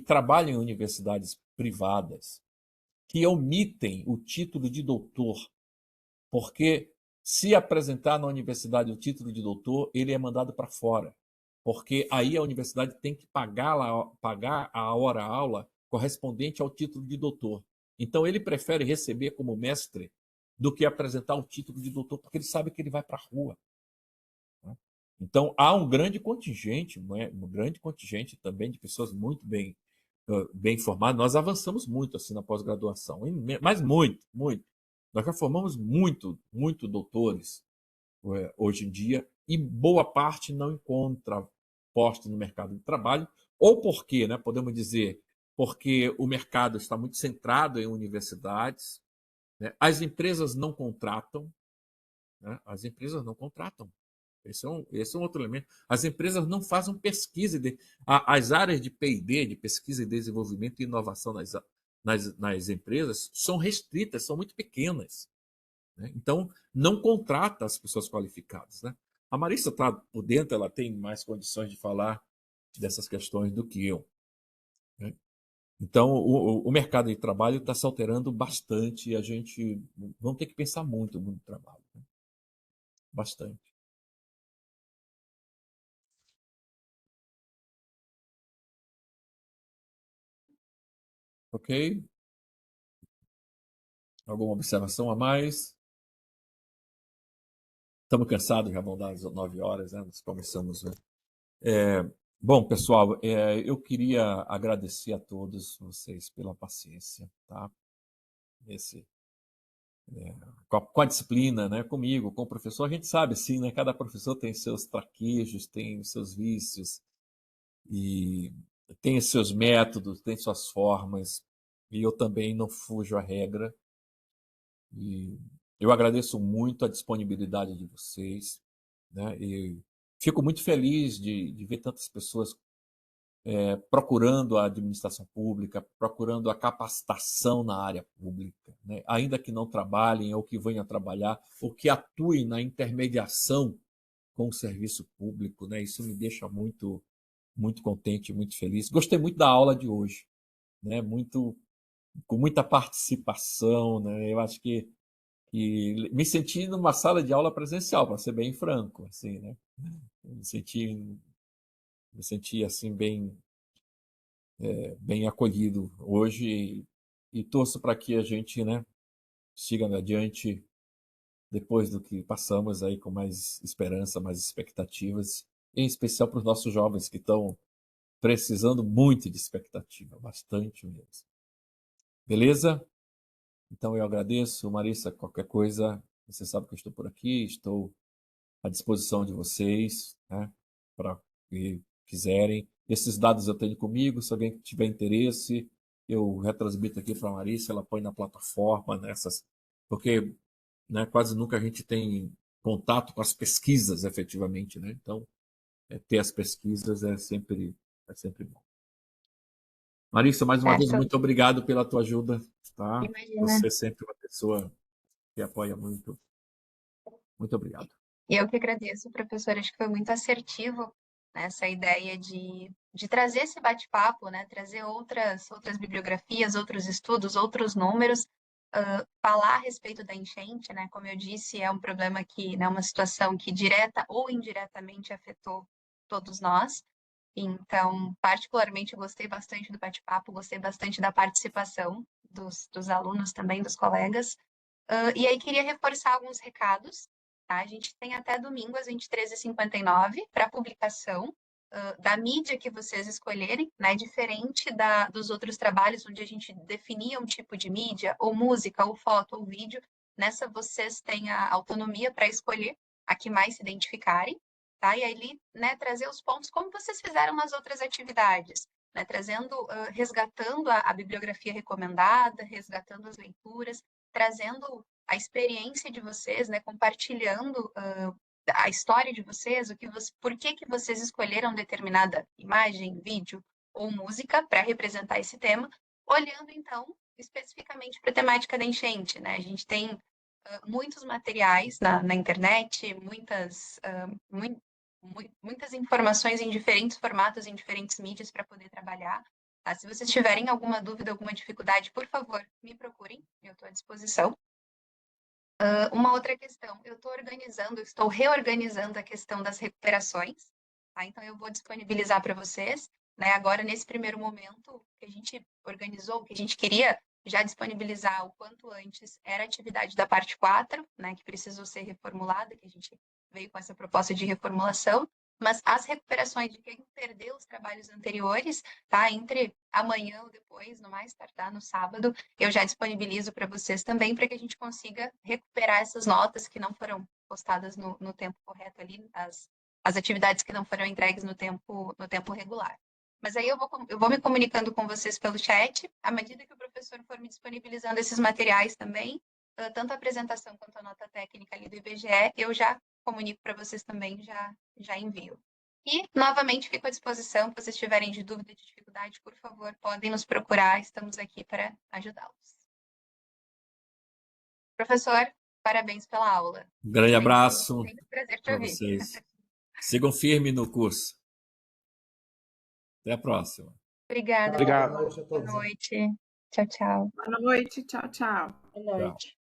trabalham em universidades privadas, que omitem o título de doutor, porque se apresentar na universidade o título de doutor, ele é mandado para fora, porque aí a universidade tem que pagar a hora-aula correspondente ao título de doutor. Então ele prefere receber como mestre do que apresentar o título de doutor, porque ele sabe que ele vai para a rua. Então há um grande contingente, um grande contingente também de pessoas muito bem formadas. Nós avançamos muito assim na pós-graduação, mas muito. Nós já formamos muito doutores hoje em dia, e boa parte não encontra posto no mercado de trabalho, ou porque, né, podemos dizer, porque o mercado está muito centrado em universidades, né? As empresas não contratam, né? As empresas não contratam. Esse é um outro elemento. As empresas não fazem pesquisa. As áreas de P&D, de pesquisa e desenvolvimento e inovação nas empresas, são restritas, são muito pequenas, né? Então, não contrata as pessoas qualificadas, né? A Marissa está por dentro, ela tem mais condições de falar dessas questões do que eu, né? Então, o mercado de trabalho está se alterando bastante e a gente vamos ter que pensar muito no trabalho, né? Bastante. Ok? Alguma observação a mais? Estamos cansados, já vão dar as 9 horas, né? Nós começamos, né? Bom, pessoal, eu queria agradecer a todos vocês pela paciência, tá? Com a disciplina, né? Comigo, com o professor, a gente sabe, sim, né? Cada professor tem seus traquejos, tem os seus vícios, e tem os seus métodos, tem suas formas, e eu também não fujo à regra. E eu agradeço muito a disponibilidade de vocês, né? E fico muito feliz de ver tantas pessoas procurando a administração pública, procurando a capacitação na área pública, né? Ainda que não trabalhem ou que venham a trabalhar, ou que atuem na intermediação com o serviço público, né? Isso me deixa muito contente, muito feliz. Gostei muito da aula de hoje, né? Com muita participação, né? Eu acho que me senti numa sala de aula presencial, para ser bem franco, assim, né? Me senti assim bem acolhido hoje, e torço para que a gente, né, siga adiante depois do que passamos aí, com mais esperança, mais expectativas, em especial para os nossos jovens que estão precisando muito de expectativa, bastante mesmo. Beleza? Então eu agradeço, Marissa, qualquer coisa, você sabe que eu estou por aqui, estou à disposição de vocês, né, para o que quiserem. Esses dados eu tenho comigo, se alguém tiver interesse, eu retransmito aqui para a Marissa, ela põe na plataforma, nessas, porque, né, quase nunca a gente tem contato com as pesquisas, efetivamente, né? Então, ter as pesquisas é sempre bom. Marissa, mais uma vez, muito obrigado pela tua ajuda, tá? Imagina. Você é sempre uma pessoa que apoia muito. Muito obrigado. E eu que agradeço, professor, acho que foi muito assertivo, né, essa ideia de trazer esse bate-papo, né, trazer outras bibliografias, outros estudos, outros números, falar a respeito da enchente, né, como eu disse, é um problema que, né, uma situação que direta ou indiretamente afetou todos nós. Então, particularmente, eu gostei bastante do bate-papo, gostei bastante da participação dos alunos também, dos colegas. E aí queria reforçar alguns recados, tá? A gente tem até domingo, às 23h59, para publicação da mídia que vocês escolherem, né? Diferente dos outros trabalhos, onde a gente definia um tipo de mídia, ou música, ou foto, ou vídeo. Nessa, vocês têm a autonomia para escolher a que mais se identificarem, tá? E aí, né, trazer os pontos como vocês fizeram nas outras atividades, né? Trazendo, resgatando a bibliografia recomendada, resgatando as leituras, trazendo a experiência de vocês, né, compartilhando a história de vocês, por que vocês escolheram determinada imagem, vídeo ou música para representar esse tema, olhando então especificamente para a temática da enchente, né? A gente tem muitos materiais na internet, muitas informações em diferentes formatos, em diferentes mídias para poder trabalhar. Tá? Se vocês tiverem alguma dúvida, alguma dificuldade, por favor, me procurem, eu estou à disposição. Uma outra questão, eu estou reorganizando a questão das recuperações, tá? Então eu vou disponibilizar para vocês, né? Agora, nesse primeiro momento que a gente organizou, que a gente queria já disponibilizar o quanto antes, era a atividade da parte 4, né? Que precisou ser reformulada, que a gente veio com essa proposta de reformulação, mas as recuperações de quem perdeu os trabalhos anteriores, tá? Entre amanhã ou depois, no mais tardar, no sábado, eu já disponibilizo para vocês também, para que a gente consiga recuperar essas notas que não foram postadas no tempo correto ali, as atividades que não foram entregues no tempo regular. Mas aí eu vou me comunicando com vocês pelo chat, à medida que o professor for me disponibilizando esses materiais também, tanto a apresentação quanto a nota técnica ali do IBGE, eu já comunico para vocês também, já envio. E, novamente, fico à disposição. Se vocês tiverem de dúvida, de dificuldade, por favor, podem nos procurar. Estamos aqui para ajudá-los. Professor, parabéns pela aula. Um grande abraço para vocês. Sigam firme no curso. Até a próxima. Obrigada. Obrigado. Boa noite. Tchau, tchau. Boa noite, tchau, tchau. Boa noite.